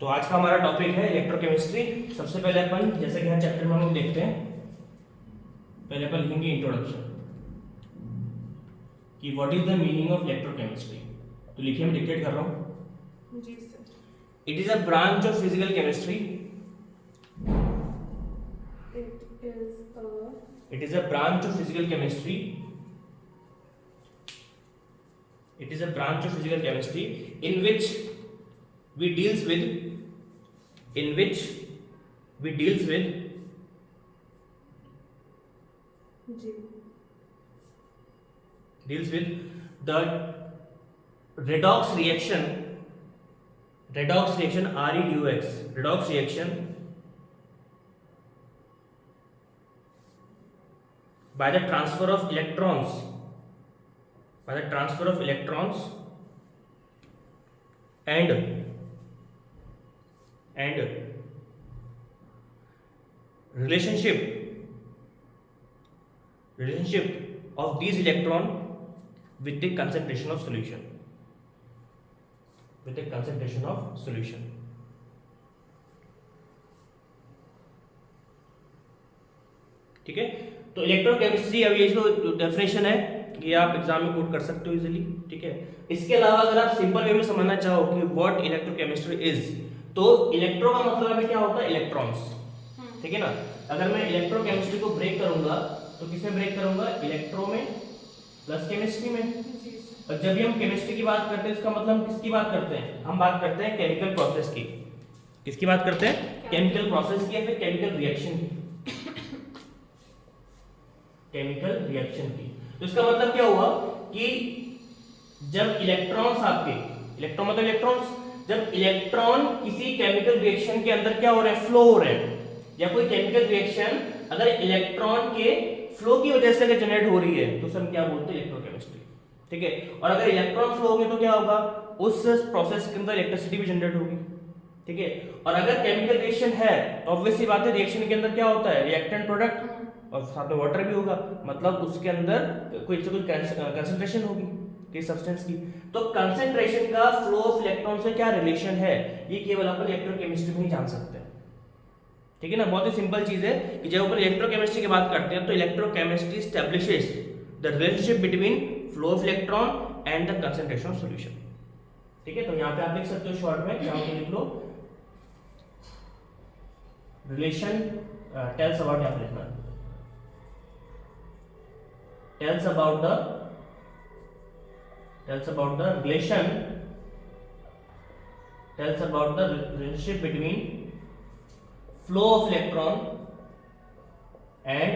तो आज का हमारा टॉपिक है इलेक्ट्रोकेमिस्ट्री। सबसे पहले अपन जैसे कि हर चैप्टर में हम लोग देखते हैं, पहले अपन लिखेंगे इंट्रोडक्शन कि what is the meaning of electrochemistry. तो लिखिए, मैं डिक्टेट कर रहा हूँ। जी sir. It is a branch of physical chemistry. It is a branch of physical chemistry. It is a branch of physical chemistry in which we deals with the redox reaction redox reaction by the transfer of electrons and relationship of these electron with the concentration of solution. ठीक है। तो electrochemistry, अब ये जो definition है ये आप exam में कोट कर सकते हो इजीली। ठीक है। इसके अलावा अगर आप सिंपल वे में समझना चाहो कि व्हाट इलेक्ट्रोकेमिस्ट्री इज, तो इलेक्ट्रो का मतलब है क्या होता है? इलेक्ट्रॉन्स। ठीक है ना। अगर मैं इलेक्ट्रोकेमिस्ट्री को ब्रेक करूंगा तो किसमें ब्रेक करूंगा? इलेक्ट्रो में प्लस केमिस्ट्री में। और जब भी हम केमिस्ट्री की बात करते हैं इसका मतलब हम किसकी बात करते हैं? हम बात करते हैं केमिकल प्रोसेस की। किसकी बात करते हैं? केमिकल प्रोसेस की या फिर केमिकल रिएक्शन की। तो इसका मतलब क्या हुआ कि जब इलेक्ट्रॉन्स आपके, इलेक्ट्रॉन मतलब इलेक्ट्रॉन्स, जब इलेक्ट्रॉन किसी केमिकल रिएक्शन के अंदर क्या हो रहे हैं? फ्लो हो रहे हैं। या कोई केमिकल रिएक्शन अगर इलेक्ट्रॉन के फ्लो की वजह से अगर जनरेट हो रही है तो उसे हम क्या बोलते हैं? इलेक्ट्रोकेमिस्ट्री। ठीक है। और अगर इलेक्ट्रॉन फ्लो होंगे तो क्या होगा? उस प्रोसेस के अंदर इलेक्ट्रिसिटी भी जनरेट होगी। ठीक है। और अगर केमिकल रिएक्शन है तो ऑब्वियसली बात है, रिएक्शन के अंदर क्या होता है? रिएक्टेंट प्रोडक्ट और साथ में वाटर भी होगा, मतलब उसके अंदर कोई कंसंट्रेशन होगी किसी सब्सटेंस की। तो कंसंट्रेशन का फ्लो ऑफ इलेक्ट्रॉन से क्या रिलेशन है, ये केवल अपन इलेक्ट्रोकेमिस्ट्री में ही जान सकते हैं। ठीक है ना। बहुत ही सिंपल चीज है कि जब अपन इलेक्ट्रोकेमिस्ट्री की बात करते हैं तो electrochemistry establishes the relationship between flow of electron and the concentration of solution. ठीक है। तो यहाँ पे आप लिख सकते हो शॉर्ट में, यहाँ पे लिख लो रिलेशन टेल्स अबाउट, यहाँ पे लिखना tells about the relationship between flow of electron and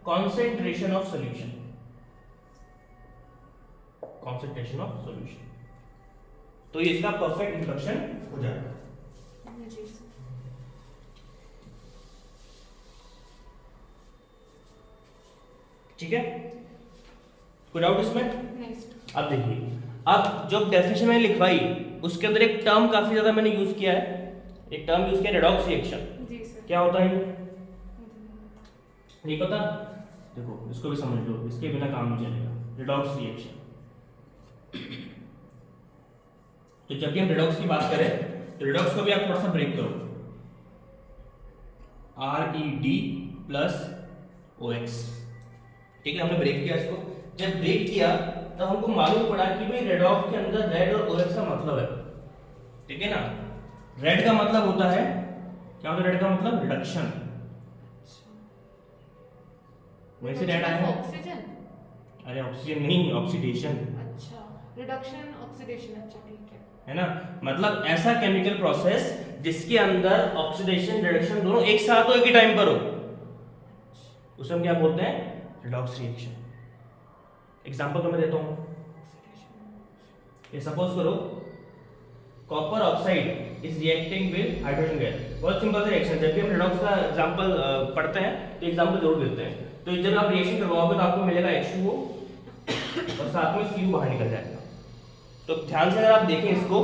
concentration of solution. तो ये इसका परफेक्ट इंट्रोडक्शन हो जाएगा। ठीक है। कोई डाउट इसमें? अब देखिए, अब जो डेफिनेशन मैंने लिखवाई उसके अंदर एक टर्म काफी ज्यादा मैंने यूज किया है। एक टर्म यूज किया, रेडॉक्स रिएक्शन। क्या होता है ये? नहीं पता? देखो इसको भी समझ लो, इसके बिना काम नहीं चलेगा। रेडॉक्स रिएक्शन, तो जब भी हम रेडॉक्स की बात करें तो रेडॉक्स को भी आप थोड़ा सा ब्रेक करो। RED plus OX। ठीक है, हमने ब्रेक किया इसको। जब ब्रेक किया तब हमको मालूम पड़ा कि भाई रेडॉक्स के अंदर रेड और OX का मतलब है। ठीक है ना। रेड का मतलब होता है क्या? होता है रेड का मतलब? रिडक्शन। वैसे रेड आया है ऑक्सीजन। अरे ऑक्सीजन नहीं, ऑक्सीडेशन। अच्छा, रिडक्शन ऑक्सीडेशन। अच्छा ठीक है ना। मतलब ऐसा केमिकल प्रोसेस जिसके अंदर ऑक्सीडेशन रिडक्शन दोनों एक साथ हो, एक ही टाइम पर हो, उसे हम क्या बोलते हैं? Redox reaction. एग्जांपल तो मैं देता हूं। ये सपोज करो copper oxide is reacting with hydrogen gas. बहुत सिंपल सा रिएक्शन। जब भी हम रेडॉक्स का एग्जांपल पढ़ते हैं तो एग्जांपल जरूर देते हैं। तो जब आप रिएक्शन करवाओगे तो आपको मिलेगा H2O और साथ में Cu बाहर निकल जाएगा। तो ध्यान से अगर आप देखें इसको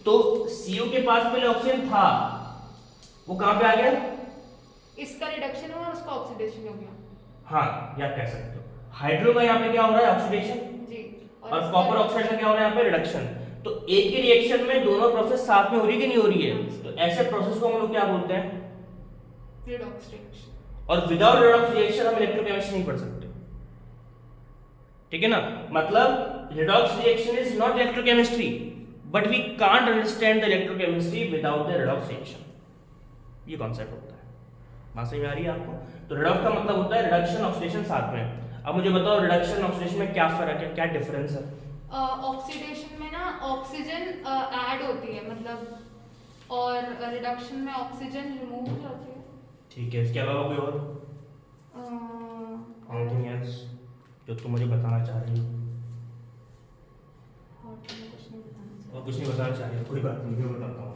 तो Cu के पास पहले ऑक्सीजन था, वो कहां पे आ गया? इसका रिडक्शन हुआ और उसका ऑक्सीडेशन हो गया। हाँ, या कह सकते हो। हाइड्रोजन का यहाँ पे क्या हो रहा है? ऑक्सीडेशन। जी। और कॉपर ऑक्साइड का क्या हो रहा है यहाँ पे? रिडक्शन। तो एक ही रिएक्शन में दोनों प्रोसेस साथ में हो रही कि नहीं हो रही है, तो ऐसे प्रोसेस को हम लोग क्या बोलते हैं, रिडॉक्स रिएक्शन। और विदाउट रिडॉक्स रिएक्शन हम इलेक्ट्रोकेमिस्ट्री नहीं पढ़ सकते, ठीक है ना। मतलब redox reaction is not electrochemistry, but we can't understand the electrochemistry without the redox reaction, ये कॉन्सेप्ट होता है। बात समझ में आ रही है आपको? तो रिडॉक्स का मतलब होता है रिडक्शन ऑक्सीडेशन साथ में। अब मुझे बताओ रिडक्शन ऑक्सीडेशन में क्या फर्क है, क्या डिफरेंस है? ऑक्सीडेशन में ना ऑक्सीजन ऐड होती है मतलब, और रिडक्शन में ऑक्सीजन रिमूव हो जाती है। ठीक है, इसके अलावा कोई और एनीथिंग एल्स जो तुम मुझे बताना चाह रही हो? और तो मैं कुछ नहीं बताना चाहती। और कुछ नहीं बताना चाह रही हो, कोई बात नहीं, मैं बताता हूँ।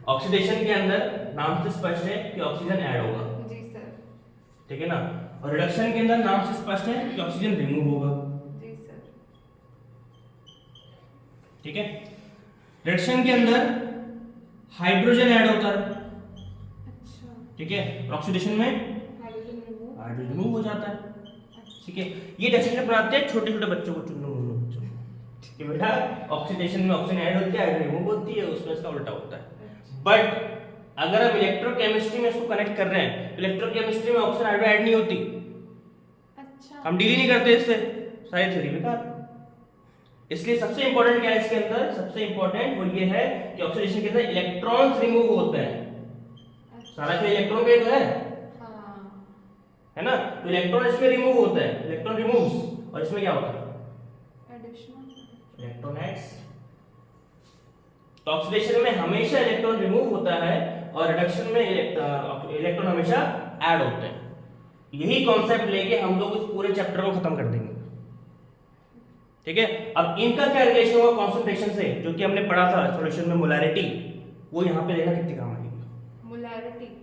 ऑक्सीडेशन के अंदर नाम से स्पष्ट है कि ऑक्सीजन ऐड होगा, जी सर। ठीक है ना। और रिडक्शन के अंदर नाम से स्पष्ट है कि ऑक्सीजन रिमूव होगा, जी सर। ठीक है। रिडक्शन के अंदर हाइड्रोजन ऐड होता है, अच्छा। ठीक है, और ऑक्सीडेशन में हाइड्रोजन रिमूव। हाइड्रोजन रिमूव हो जाता है, ठीक है। ये डेफिनेशन बनाते हैं छोटे छोटे बच्चों को, चुन्नू मुन्नू बच्चों को, ठीक है बेटा। ऑक्सीडेशन में ऑक्सीजन ऐड होती है, हाइड्रोजन रिमूव होती है, उसमें इसका उल्टा होता है। बट अगर हम इलेक्ट्रोकेमिस्ट्री में इसको कनेक्ट कर रहे हैं, तो इलेक्ट्रोकेमिस्ट्री में ऑक्सीजन हाइड्रोजन ऐड नहीं होती, अच्छा। हम डील ही नहीं करते इससे, सारी थ्योरी बेकार। इसलिए सबसे इंपॉर्टेंट क्या है इसके अंदर, सबसे इंपॉर्टेंट वो ये है कि ऑक्सीडेशन के अंदर इलेक्ट्रॉन्स रिमूव होते हैं। सारा खेल इलेक्ट्रॉन का ही तो है, हाँ। है ना। तो इलेक्ट्रॉन इसमें रिमूव होता है, इलेक्ट्रॉन रिमूव्स, और इसमें क्या होता है, एडिशनल इलेक्ट्रॉन एड्स। तो ऑक्सीडेशन में हमेशा इलेक्ट्रॉन रिमूव होता है और रिडक्शन में इलेक्ट्रॉन हमेशा ऐड होते हैं। यही कॉन्सेप्ट लेके हम लोग इस पूरे चैप्टर को खत्म कर देंगे, ठीक है। अब इनका क्या रिलेशन होगा कॉन्सेंट्रेशन से, जो कि हमने पढ़ा था सॉल्यूशन में मोलैरिटी, वो यहाँ पे देखना कितनी काम आएगी,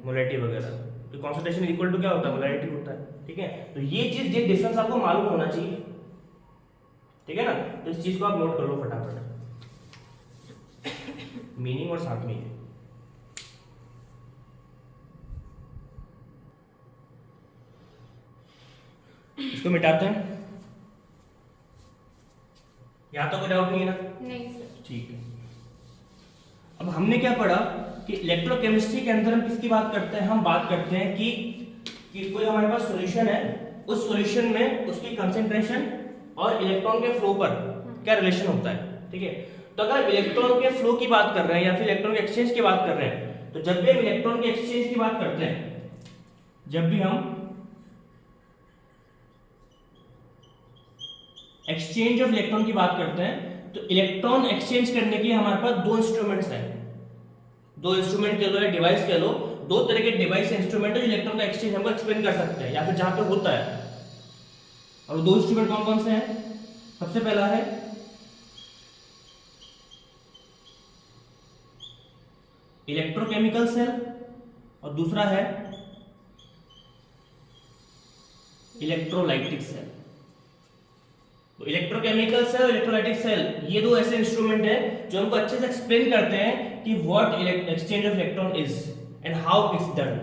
मोलैरिटी वगैरह। तो कॉन्सेंट्रेशन इक्वल टू क्या होता है, मोलैरिटी होता है, ठीक है। तो ये चीज, ये डिफरेंस आपको मालूम होना चाहिए, ठीक है ना। तो इस चीज को आप नोट कर लो फटाफट, मीनिंग और साथ में ये इसको मिटाते हैं। यहाँ तो कोई डाउट नहीं है ना? नहीं सर। ठीक है। अब हमने क्या पढ़ा कि इलेक्ट्रोकेमिस्ट्री के अंदर हम किसकी बात करते हैं, हम बात करते हैं कि कोई हमारे पास सॉल्यूशन है, उस सॉल्यूशन में उसकी कंसंट्रेशन और इलेक्ट्रॉन के फ्लो पर क्या रिलेशन होता है, ठीक है। तो अगर इलेक्ट्रॉन के फ्लो की बात कर रहे हैं या फिर इलेक्ट्रॉन के एक्सचेंज की बात कर रहे हैं, तो जब भी हम इलेक्ट्रॉन के एक्सचेंज की बात करते हैं, जब भी हम एक्सचेंज ऑफ इलेक्ट्रॉन की बात करते हैं, तो इलेक्ट्रॉन एक्सचेंज करने के लिए हमारे पास दो इंस्ट्रूमेंट्स हैं, दो इंस्ट्रूमेंट कह लो या डिवाइस कह लो, दो तरह के डिवाइस इंस्ट्रूमेंट है जो इलेक्ट्रॉन का एक्सचेंज हमको एक्सप्लेन कर सकते हैं या फिर जहां पे होता है। और दो इंस्ट्रूमेंट कौन कौन से हैं? सबसे पहला है इलेक्ट्रोकेमिकल सेल और दूसरा है इलेक्ट्रोलाइटिक सेल। तो इलेक्ट्रोकेमिकल सेल और इलेक्ट्रोलाइटिक सेल, ये दो ऐसे इंस्ट्रूमेंट हैं जो हमको अच्छे से एक्सप्लेन करते हैं कि what exchange of electron is and how it's done.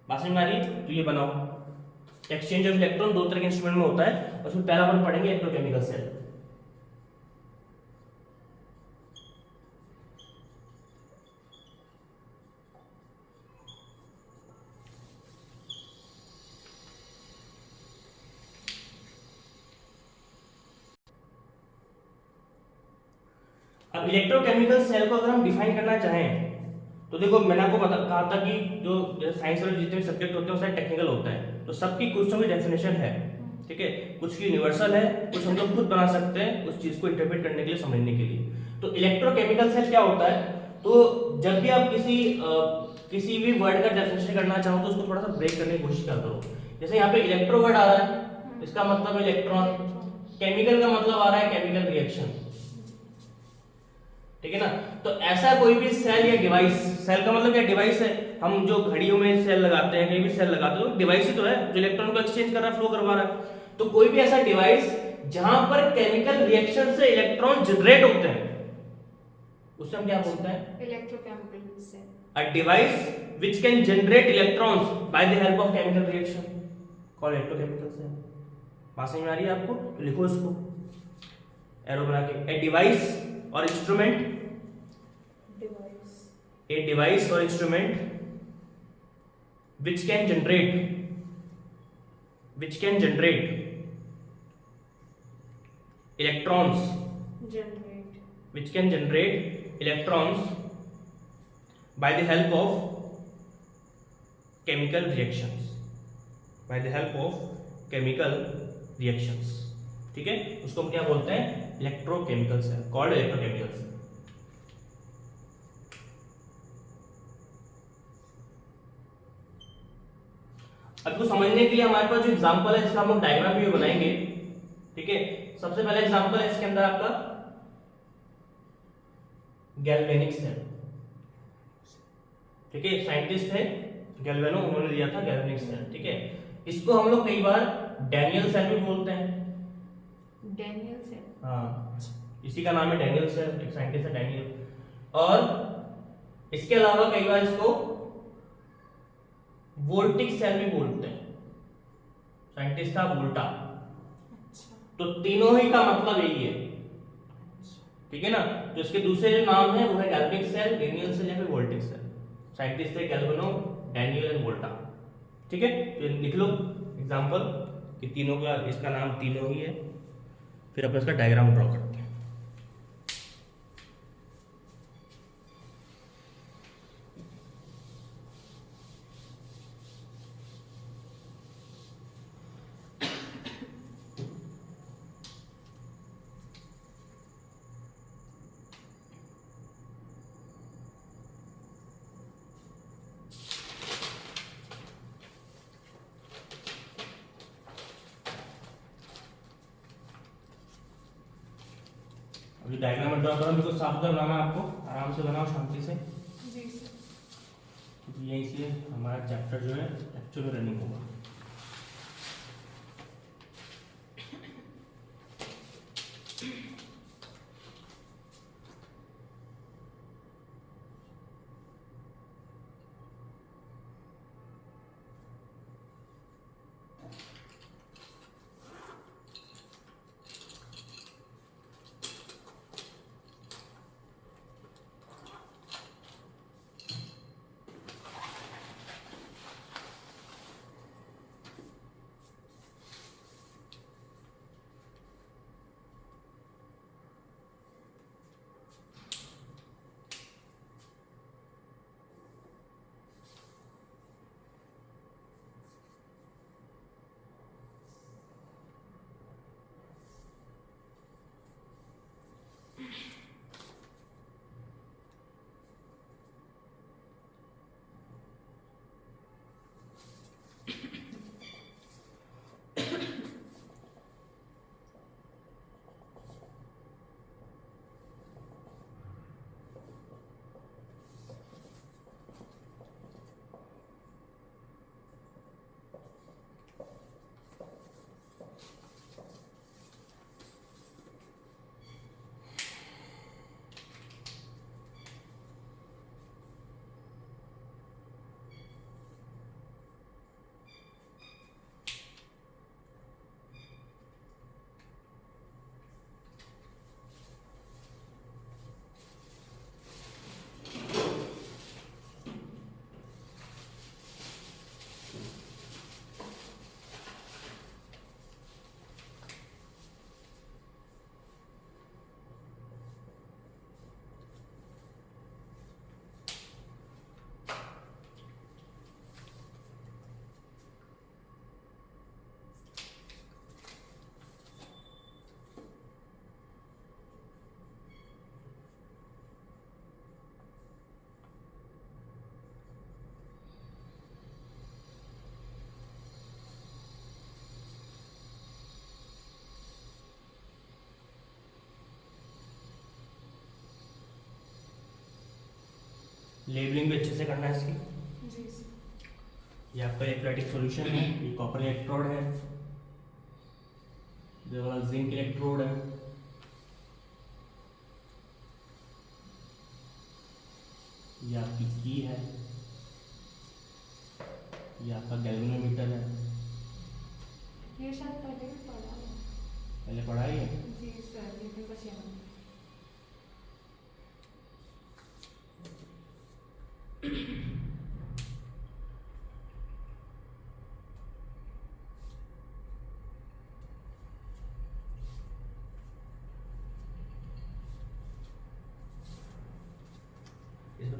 बात समझ में आ रही है? तो ये बनाओ, एक्सचेंज ऑफ इलेक्ट्रॉन दो तरह के इंस्ट्रूमेंट में होता है, और उसमें पहला अपन पढ़ेंगे इलेक्ट्रोकेमिकल सेल। अब इलेक्ट्रोकेमिकल सेल को अगर हम डिफाइन करना चाहें, तो देखो मैंने आपको कहा था कि जो साइंस वाले जितने भी सब्जेक्ट होते हैं वो सारे टेक्निकल होता है, तो सबकी कुछ ना कुछ डेफिनेशन है, ठीक है। कुछ की यूनिवर्सल है, कुछ हम लोग खुद बना सकते हैं उस चीज को इंटरप्रेट करने के लिए, समझने के लिए। तो इलेक्ट्रोकेमिकल सेल क्या होता है, तो जब भी आप किसी भी वर्ड का डेफिनेशन करना चाहो तो उसको थोड़ा सा ब्रेक करने की कोशिश करो। जैसे यहाँ पे इलेक्ट्रो वर्ड आ रहा है, इसका मतलब है इलेक्ट्रॉन, केमिकल का मतलब आ रहा है केमिकल रिएक्शन, ठीक है ना। तो ऐसा कोई भी सेल या डिवाइस, सेल का मतलब क्या डिवाइस है, हम जो घड़ियों में सेल लगाते हैं, कहीं भी सेल लगाते हैं, तो डिवाइस ही तो है जो इलेक्ट्रॉन को एक्सचेंज कर रहा है, फ्लो करवा रहा है। तो कोई भी ऐसा डिवाइस जहां पर केमिकल रिएक्शन से इलेक्ट्रॉन जनरेट होते हैं, उसे हम क्या बोलते हैं? Electrochemical cell. A device which can generate electrons by the help of chemical reaction called electrochemical cell. बात समझ में आ रही है आपको? तो लिखो इसको एरो बना के, ए डिवाइस और instrument, a device or instrument which can generate electrons, which can generate electrons by the help of chemical reactions, by the help of chemical reactions. ठीक है, उसको हम क्या बोलते हैं, electrochemical cell, called electrochemical cell. अब को समझने के लिए हमारे पास जो एग्जांपल है, इसका हम लोग डायग्राम भी बनाएंगे. ठीक है, सबसे पहला एग्जांपल है इसके अंदर आपका गैल्वेनिक सेल. ठीक है, साइंटिस्ट है गैल्वेनो, उन्होंने दिया था गैल्वेनिक सेल. ठीक है, इसको हम लोग कई बार डैनियल सेल भी बोलते हैं. डैनियल सेल, हाँ, इसी का नाम है डैनियल सेल, एक साइंटिस्ट है डैनियल. और इसके अलावा कई बार इसको वोल्टिक सेल भी बोलते हैं, साइंटिस्ट था वोल्टा. तो तीनों ही का मतलब यही है. ठीक है ना, जो इसके दूसरे जो नाम है वो है गैल्वेनिक सेल, डैनियल सेल या फिर वोल्टिक सेल. साइंटिस्ट थे गैल्वेनो, डैनियल एंड वोल्टा. ठीक है, तो लिख लो एग्जांपल कि तीनों का, इसका नाम तीनों ही है. फिर अपन इसका डायग्राम ड्रॉ करते हैं. अभी डायग्राम में ड्रॉ करो, मेरे को साफ सुथरा बनाना है आपको, आराम से बनाओ, शांति से. जी सर. क्योंकि यहीं से हमारा चैप्टर जो है एक्चुअली रनिंग होगा. लेबलिंग भी अच्छे से करना है इसकी. जी सर. ये आपका इलेक्ट्रोलाइटिक सॉल्यूशन है, ये कॉपर इलेक्ट्रोड है, ये वाला जिंक इलेक्ट्रोड है, ये आपकी की है, ये आपका गैल्वेनोमीटर है. ये शायद पहले भी पढ़ा है. पहले पढ़ा ही है. जी सर, लेकिन बस याद नहीं.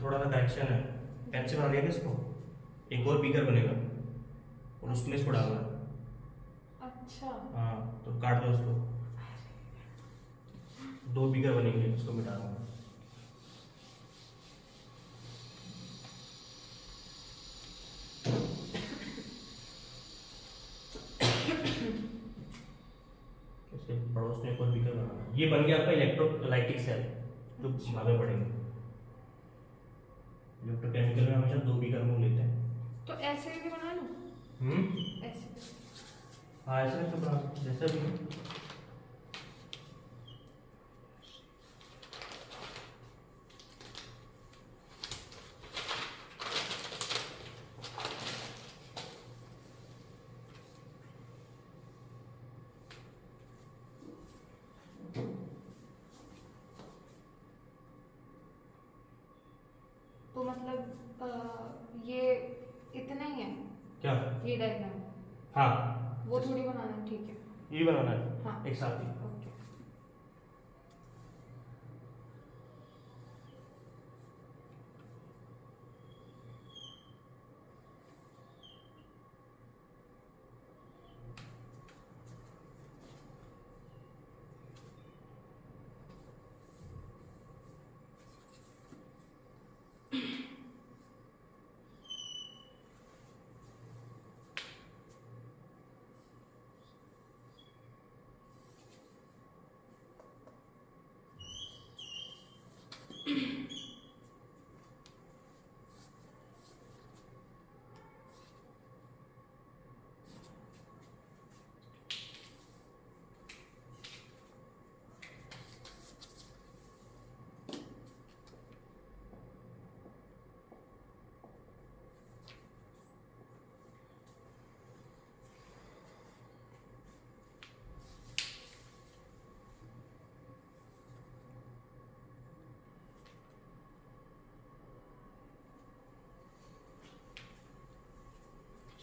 थोड़ा सा करेक्शन है, पेन से बना दिया इसको, एक और बीकर बनेगा और उसमें इसको डालना है। अच्छा। हाँ तो काट दो उसको, 2 बीकर बनेंगे, इसको मिटा दूंगा। इसके पड़ोस में एक और बीकर बनाना है। ये बन गया आपका इलेक्ट्रोलाइटिक सेल, जो बाद में पढ़ेंगे। इलेक्ट्रोकेमिकल में हमेशा 2 बीकर हम लेते हैं। तो ऐसे भी बना लूं? ऐसे? हाँ ऐसे तो बना जैसा भी। तो मतलब ये इतना ही है क्या? ये डायग्राम? हाँ वो थोड़ी बनाना है, ठीक है। ये बनाना है, हाँ। एक साथ ही। ओके।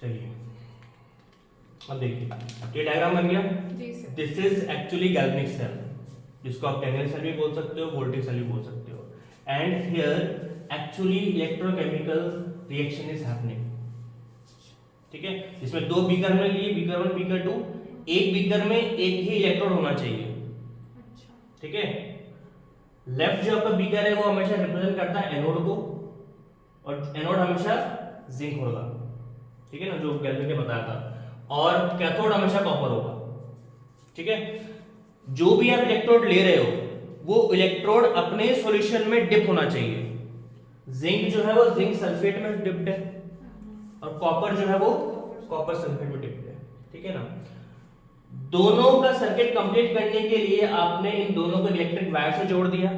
चलिए अब देखिए, ये डायग्राम बन गया। जी sir. This is actually galvanic cell, जिसको आप टेंगल सेल भी बोल सकते हो, वोल्टेज सेल भी बोल सकते हो। And here actually electrochemical reaction is happening. ठीक है, इसमें 2 बीकर में लिए, बीकर 1 बीकर 2, एक बीकर में एक ही इलेक्ट्रोड होना चाहिए। अच्छा। ठीक है, लेफ्ट जो आपका बीकर है वो हमेशा रिप्रेजेंट करता है एनोड को, और एनोड हमेशा जिंक होगा। ठीक है ना, जो गैल्वेन ने बताया था। और कैथोड हमेशा कॉपर होगा। ठीक है, जो भी आप इलेक्ट्रोड ले रहे हो वो इलेक्ट्रोड अपने सॉल्यूशन में डिप होना चाहिए। जिंक जो है वो जिंक सल्फेट में डिप्ड है, और कॉपर जो है वो कॉपर सल्फेट में डिप्ड है। ठीक है ना, दोनों का सर्किट कंप्लीट करने के लिए आपने इन दोनों को इलेक्ट्रिक वायर से जोड़ दिया,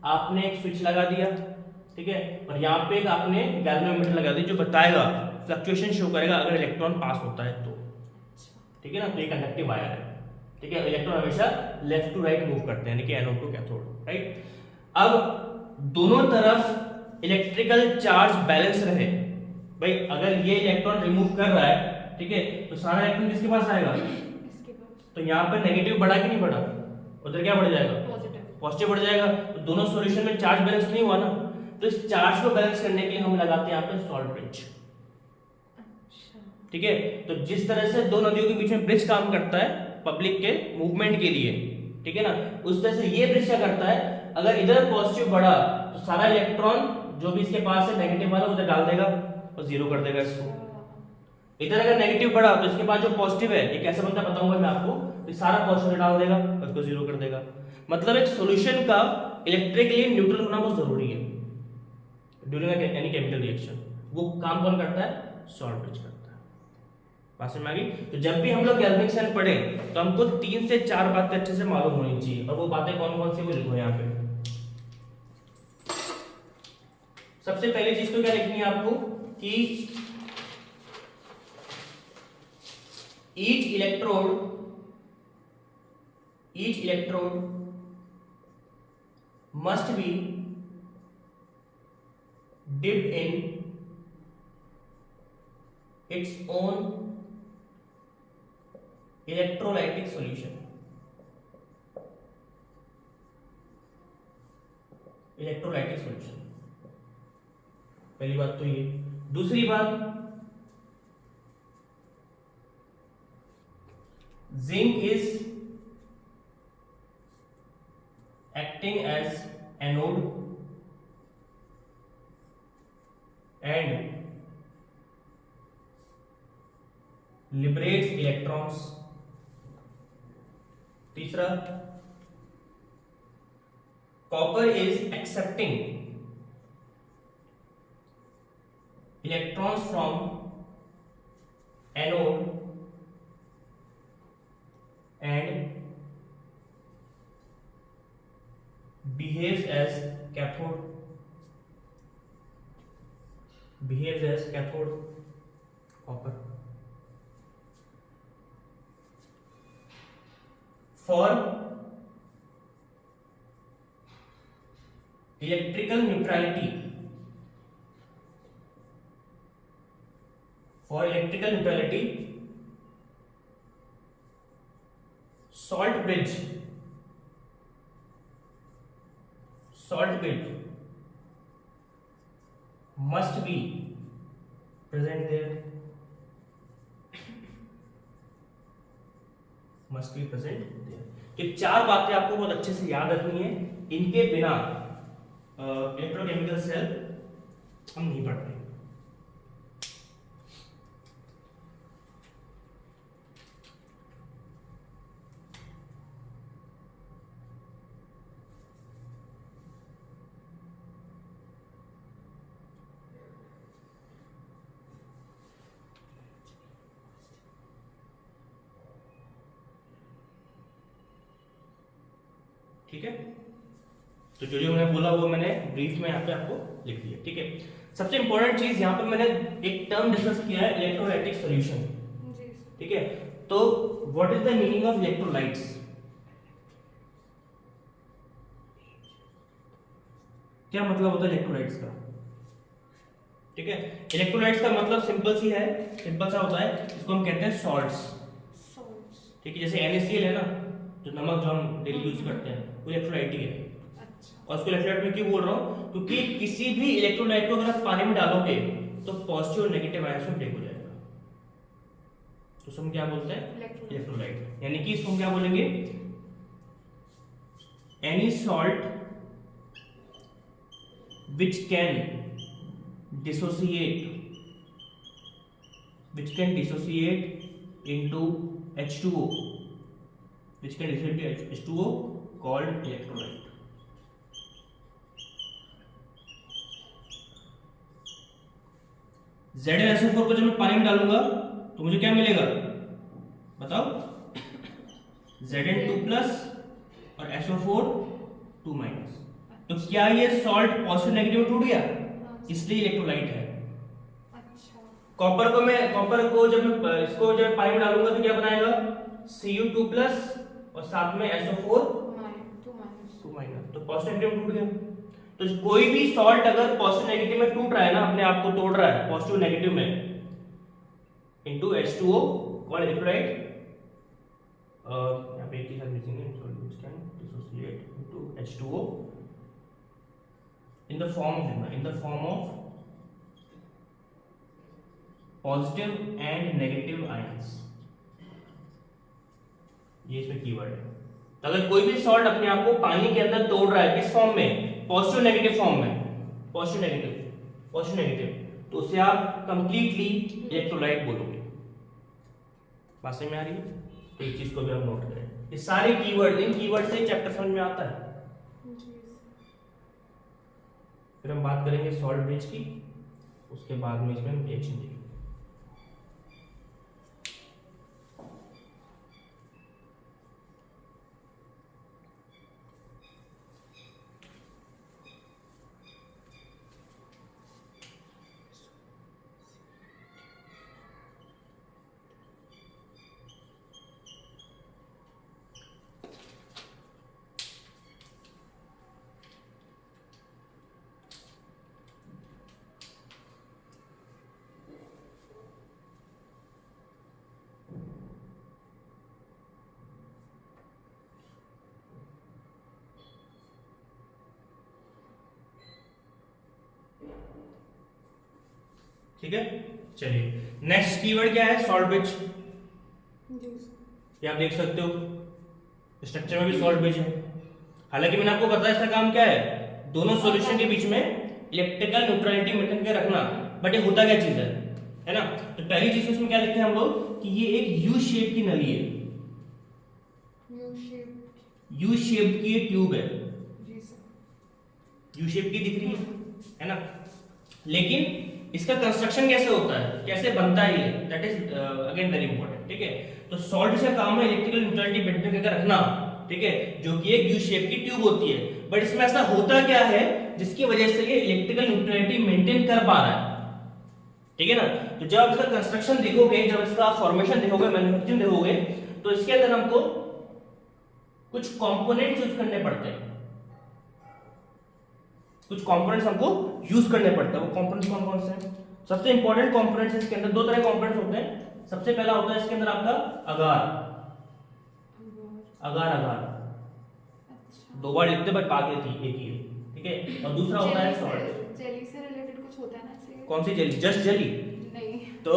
आपने एक स्विच लगा दिया। ठीक है, और यहाँ पे एक आपने गैल्वेनोमीटर लगा दिया जो बताएगा, फ्लक्चुएशन शो करेगा अगर इलेक्ट्रॉन पास होता है तो। ठीक है ना, तो ये कंडक्टिव वायर है। ठीक है, इलेक्ट्रॉन हमेशा लेफ्ट टू राइट मूव करते हैं, यानी कि एनोड टू कैथोड। राइट, अब दोनों तरफ इलेक्ट्रिकल चार्ज बैलेंस रहे। भाई अगर ये इलेक्ट्रॉन रिमूव कर रहा है, ठीक है, तो सारा इलेक्ट्रॉन किसके पास आएगा? इसके पास। तो यहाँ पर नेगेटिव बढ़ा कि नहीं बढ़ा? उधर क्या बढ़ जाएगा? पॉजिटिव। पॉजिटिव बढ़ जाएगा। तो दोनों सॉल्यूशन में चार्ज बैलेंस नहीं हुआ ना, तो इस चार्ज को बैलेंस करने के लिए हम लगाते हैं यहाँ पे सॉल्ट ब्रिज। ठीक है, तो जिस तरह से दो नदियों के बीच में ब्रिज काम करता है पब्लिक के मूवमेंट के लिए, ठीक है ना, उस तरह से ये ब्रिज क्या करता है, अगर इधर पॉजिटिव बढ़ा तो सारा इलेक्ट्रॉन जो भी इसके पास है नेगेटिव वाला उधर डाल देगा और जीरो कर देगा इसको। इधर अगर नेगेटिव बढ़ा तो इसके पास जो पॉजिटिव है, ये कैसे बनता बताऊंगा मैं आपको, तो सारा पॉजिटिव डाल देगा और इसको जीरो कर देगा। मतलब एक सॉल्यूशन का इलेक्ट्रिकली न्यूट्रल होना बहुत जरूरी है ड्यूरिंग एनी केमिकल रिएक्शन। वो काम कौन करता है? सॉल्ट ब्रिज करता है। बात समझ में आ गई? तो जब भी हम लोग गैल्वेनिक सेल पढ़े तो हमको 3 से 4 बातें अच्छे से मालूम होनी चाहिए, और वो बातें कौन कौन सी वो लिखो यहाँ पे। सबसे पहली चीज तो क्या लिखनी है आपको कि each electrode must be dipped in its own electrolytic solution. Electrolytic solution. पहली बात तो ये। दूसरी बात, zinc is acting as anode and liberates electrons। तीसरा, copper is accepting electrons from anode and behaves as cathode, copper। For electrical neutrality, salt bridge must be present there, ये चार बातें आपको बहुत अच्छे से याद रखनी है। इनके बिना इलेक्ट्रोकेमिकल सेल हम नहीं पढ़ पाएंगे। ठीक है, तो जो जो मैंने बोला वो मैंने ब्रीफ में यहाँ पे आपको लिख दिया। ठीक है, सबसे इंपॉर्टेंट चीज यहाँ पे मैंने एक टर्म डिस्कस किया है, इलेक्ट्रोलाइटिक सॉल्यूशन। ठीक है, तो what is the meaning of electrolytes? क्या मतलब होता है इलेक्ट्रोलाइट्स का? ठीक है, इलेक्ट्रोलाइट्स का मतलब सिंपल सा होता है, इसको हम कहते हैं सॉल्ट्स। ठीक है, जैसे NaCl है ना, जो नमक जो हम डेली यूज करते हैं, वो इलेक्ट्रोलाइट ही है। अच्छा। और उसको इलेक्ट्रोलाइट में क्यों बोल रहा हूँ? क्योंकि किसी भी इलेक्ट्रोलाइट को अगर आप पानी में डालोगे तो पॉजिटिव और नेगेटिव आयंस में ब्रेक हो जाएगा, तो उसको हम क्या बोलते हैं? इलेक्ट्रोलाइट। यानी कि इसको हम क्या बोलेंगे? Any salt which can dissociate into H2O, called electrolyte। ZnSO4 को जब मैं पानी में डालूंगा तो मुझे क्या मिलेगा बताओ? Zn2 प्लस और SO4 2 माइनस। तो क्या ये सॉल्ट पॉजिटिव नेगेटिव टूट गया? इसलिए इलेक्ट्रोलाइट है। अच्छा। कॉपर को जब मैं इसको जब पानी में डालूंगा तो क्या बनाएगा? Cu2 प्लस और साथ में SO4 2 माइनस, तो पॉजिटिव नेगेटिव टूट गया। तो कोई भी सॉल्ट अगर पॉजिटिव नेगेटिव में टूट रहा है ना, अपने आप को तोड़ रहा है पॉजिटिव नेगेटिव में, इनटू H2O कॉल्ड इलेक्ट्रोलाइट। यहां पे एक चीज हम मिसिंग है, salt which can dissociate into H2O in the form of positive and negative ions। ये इसमें कीवर्ड है। तो अगर कोई भी सॉल्ट अपने आप को पानी के अंदर तोड़ रहा है, किस फॉर्म में? पॉजिटिव नेगेटिव फॉर्म में, पॉजिटिव नेगेटिव, तो उसे आप कंप्लीटली इलेक्ट्रोलाइट बोलोगे। बात समझ में आ रही है? तो इस चीज को भी हम नोट करें। ये सारे कीवर्ड, इन कीवर्ड से चैप्टर समझ में आता है। फिर हम बात करेंगे सॉल्ट ब्रिज की, उसके बाद में इसमें रिएक्शन देखेंगे। ठीक है, चलिए नेक्स्ट कीवर्ड क्या है, सॉल्ट ब्रिज। जी ये आप देख सकते हो स्ट्रक्चर में भी सॉल्ट ब्रिज है। हालांकि मैंने आपको बताया इसका काम क्या है, दोनों सॉल्यूशन के बीच में इलेक्ट्रिकल न्यूट्रलिटी मेंटेन करके रखना। बट ये होता क्या चीज है ना। तो पहली चीज इसमें क्या लिखते हैं हम लोग कि ये एक यू शेप की नली है, यू शेप की ये ट्यूब है, जी सर। यू शेप की दिख रही है ना। लेकिन इसका कंस्ट्रक्शन कैसे होता है, कैसे बनता है ये, that is again very important. ठीक है, तो सॉल्ट का काम है इलेक्ट्रिकल न्यूट्रलिटी मेंटेन करके रखना, ठीक है, जो कि एक यू शेप की ट्यूब होती है। बट इसमें ऐसा होता क्या है जिसकी वजह से ये इलेक्ट्रिकल न्यूट्रलिटी मेंटेन कर पा रहा है, ठीक है ना। तो जब आप इसका कंस्ट्रक्शन देखोगे, जब इसका फॉर्मेशन देखोगे, मैन्युफैक्चरिंग देखोगे, तो इसके अंदर हमको कुछ कंपोनेंट्स यूज करने पड़ते हैं, कुछ कंपोनेंट्स हमको यूज करने पड़ते हैं। वो कंपोनेंट्स कौन कौन से हैं? सबसे इंपॉर्टेंट कंपोनेंट्स इसके अंदर दो तरह के कंपोनेंट्स होते हैं। सबसे पहला होता है इसके अंदर आपका अगार, अगार अगार अच्छा। दो बार लिखते बट बाकी एक ही है, ठीक है। और दूसरा होता है सॉल्ट। जेली से रिलेटेड कुछ होता है ना ऐसे? कौन सी जेली, जस्ट जेली? नहीं तो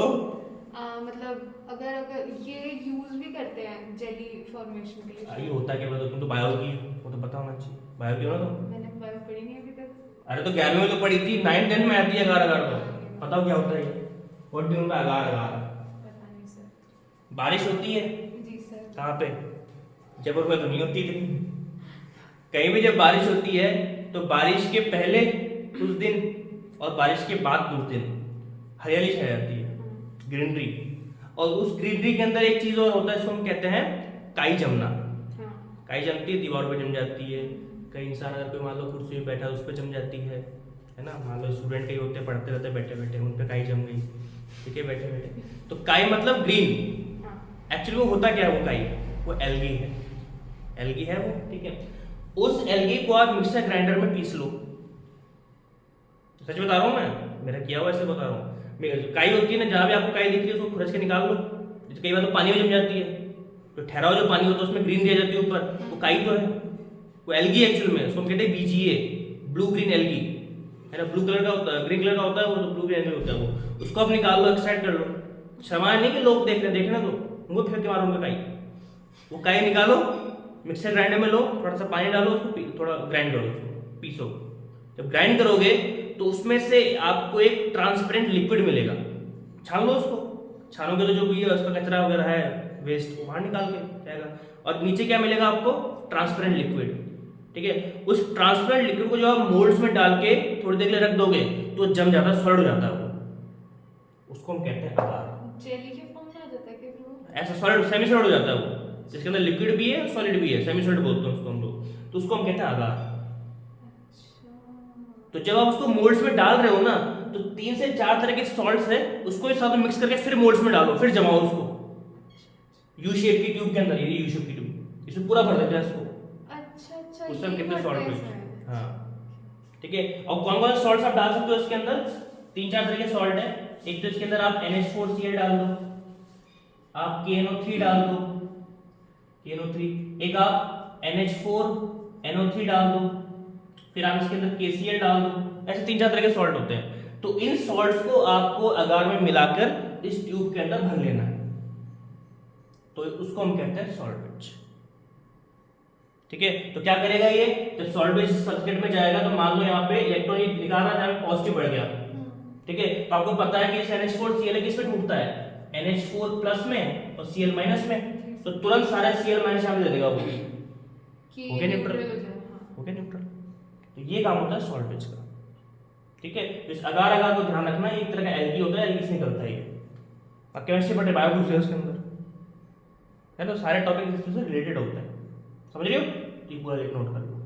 मतलब अगर ये यूज भी करते हैं जेली फॉर्मेशन के लिए। ये होता क्या बताओ, तुम तो बायो की वो तो पता होना चाहिए, बायो की हो ना तुम? मैंने बायो पढ़ी नहीं अभी तक। अरे तो 11वीं में तो पढ़ी थी, 9 10 में आती है अगार अगार। तो बताओ क्या होता है ये, व्हाट डू यू मीन अगार अगार? पता नहीं सर। बारिश होती है जी सर। कहाँ पे, जयपुर में तो नहीं होती थी। कहीं भी जब बारिश होती है तो बारिश के पहले कुछ दिन और बारिश के बाद कुछ दिन हरियाली छा जाती है, ग्रीनरी। और उस ग्रीनरी के अंदर एक चीज और होता है, इसको हम कहते हैं काई जमना। हाँ। काई जमती है, दीवार पे जम जाती है। कई इंसान अगर कोई मान लो कुर्सी में बैठा उस पर जम जाती है ना। मान लो स्टूडेंट कहीं होते पढ़ते रहते बैठे बैठे, उन पे काई जम गई, ठीक है, बैठे बैठे। तो काई मतलब ग्रीन। हाँ। एक्चुअली वो होता क्या है, वो काई वो एल्गी है, एल्गी है वो, ठीक है। उस एल्गी को आप मिक्सर ग्राइंडर में पीस लो। सच बता रहा हूँ मैं, मेरा किया हुआ ऐसे बता रहा हूँ। काई होती है ना, जहाँ भी आपको काई दिख रही है उसको खुरच के निकाल लो। जैसे कई बार तो पानी में जम जाती है, तो ठहरा हुआ जो पानी होता है उसमें ग्रीन दिया जाती है ऊपर, वो काई तो है, वो एल्गी एक्चुअल में। उसको हम कहते हैं BGA, ब्लू ग्रीन एल्गी, है ना। ब्लू कलर का होता है, ग्रीन कलर का होता है वो, तो ब्लू ग्रीन एल्गी होता है वो। उसको आप निकाल लो, एक्सट्रैक्ट कर लो। सामान नहीं कि लोग देख रहे तो उनको फेंक के मारूंगा काई। वो काई निकालो, मिक्सर ग्राइंडर में लो, थोड़ा सा पानी डालो, उसको थोड़ा ग्राइंड करो, उसको पीसो। जब ग्राइंड करोगे तो उसमें से आपको एक ट्रांसपेरेंट लिक्विड मिलेगा। छान लो उसको, छानोगे तो जो भी है उसका कचरा वगैरह है, वेस्ट, वो बाहर निकाल के जाएगा। और नीचे क्या मिलेगा आपको, ट्रांसपेरेंट लिक्विड, ठीक है। उस ट्रांसपेरेंट लिक्विड को जो आप मोल्ड्स में डाल के थोड़ी देर के लिए रख दोगे तो जम जाता है, सड़ हो जाता है वो, उसको हम कहते हैं अगार। जेली के फॉर्म में आ जाता है क्या फिर वो? ऐसा सॉलिड, सेमी सॉलिड हो जाता है वो, जिसके अंदर लिक्विड भी है सॉलिड भी है, सेमी सॉलिड बोलते हैं उसको हम लोग, तो उसको हम कहते हैं अगार। तो जब आप उसको मोल्ड्स में डाल रहे हो ना, तो 3 से 4 तरह के सॉल्ट्स है, उसको एक साथ मिक्स करके फिर मोल्ड्स में डालो, फिर जमाओ उसको यू शेप की ट्यूब के अंदर। ये यू शेप की ट्यूब, इसमें पूरा भर देते हैं इसको, अच्छा उससे हम ये कितने करते सॉल्ट हैं मिक्स, इसमें। हाँ, ठीक है। और कौन कौन से सॉल्ट्स आप डाल सकते हो इसके अंदर, 3-4 तरह के सॉल्ट है। एक तो इसके अंदर आप NH4Cl डाल दो, आप KNO3 डाल दो, KNO3, एक आप NH4NO3 डाल दो, फिर आप इसके अंदर KCl डाल दो। ऐसे 3-4 तरह के सॉल्ट होते हैं। तो इन सॉल्ट्स को आपको अगार में मिलाकर इस ट्यूब के अंदर भर लेना है, तो उसको हम कहते हैं सॉल्ट ब्रिज, ठीक है। तो क्या करेगा ये, जब सॉल्ट ब्रिज सर्किट में जाएगा तो मान लो यहाँ पे इलेक्ट्रॉन निकालना, जहाँ पे पॉजिटिव बढ़ गया, ठीक है। तो आपको पता है कि इस NH4Cl किस में टूटता है, NH4 प्लस में और Cl माइनस में, तो तुरंत सारे Cl माइनस यहाँ पे दे देगा वो, कि हो गया न्यूट्रल, हो जाए, हाँ। हो गया न्यूट्रल। तो ये काम होता है सॉल्ट ब्रिज का, ठीक है। तो इस अगार अगार को ध्यान रखना, एक तरह का एल्गी होता है, एल्गी से निकलता है ये। और केमिस्ट्री पढ़े, बायो ग्रुप उसके अंदर है, तो सारे टॉपिक इससे रिलेटेड होते हैं, समझ रहे हो। तो ये पूरा एक नोट कर लो।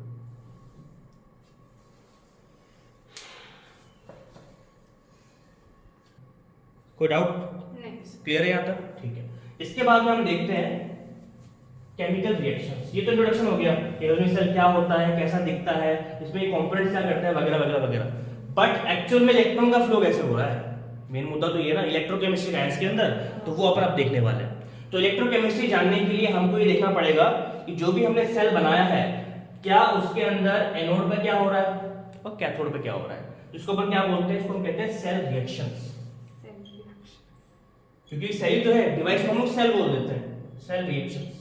कोई डाउट, नहीं। क्लियर है यहाँ तक, ठीक है। इसके बाद में हम देखते हैं केमिकल रिएक्शंस। ये तो इंट्रोडक्शन हो गया, एरोनिक सेल क्या होता है, कैसा दिखता है, इसमें कंपोनेंट्स क्या करते हैं, वगैरह वगैरह वगैरह। बट एक्चुअल में इलेक्ट्रॉन का फ्लो कैसे हो रहा है, मेन मुद्दा तो ये ना, इलेक्ट्रोकेमिस्ट्री साइंस के अंदर, तो वो अपन आप देखने वाले हैं। तो इलेक्ट्रोकेमिस्ट्री जानने के लिए हमको ये देखना पड़ेगा कि जो भी हमने सेल बनाया है, क्या उसके अंदर एनोड पे क्या हो रहा है और कैथोड पे क्या हो रहा है। इसको अपन क्या बोलते हैं, इसको हम कहते हैं सेल रिएक्शंस। क्योंकि सेल जो है डिवाइस को हम लोग सेल बोल देते हैं, सेल रिएक्शंस।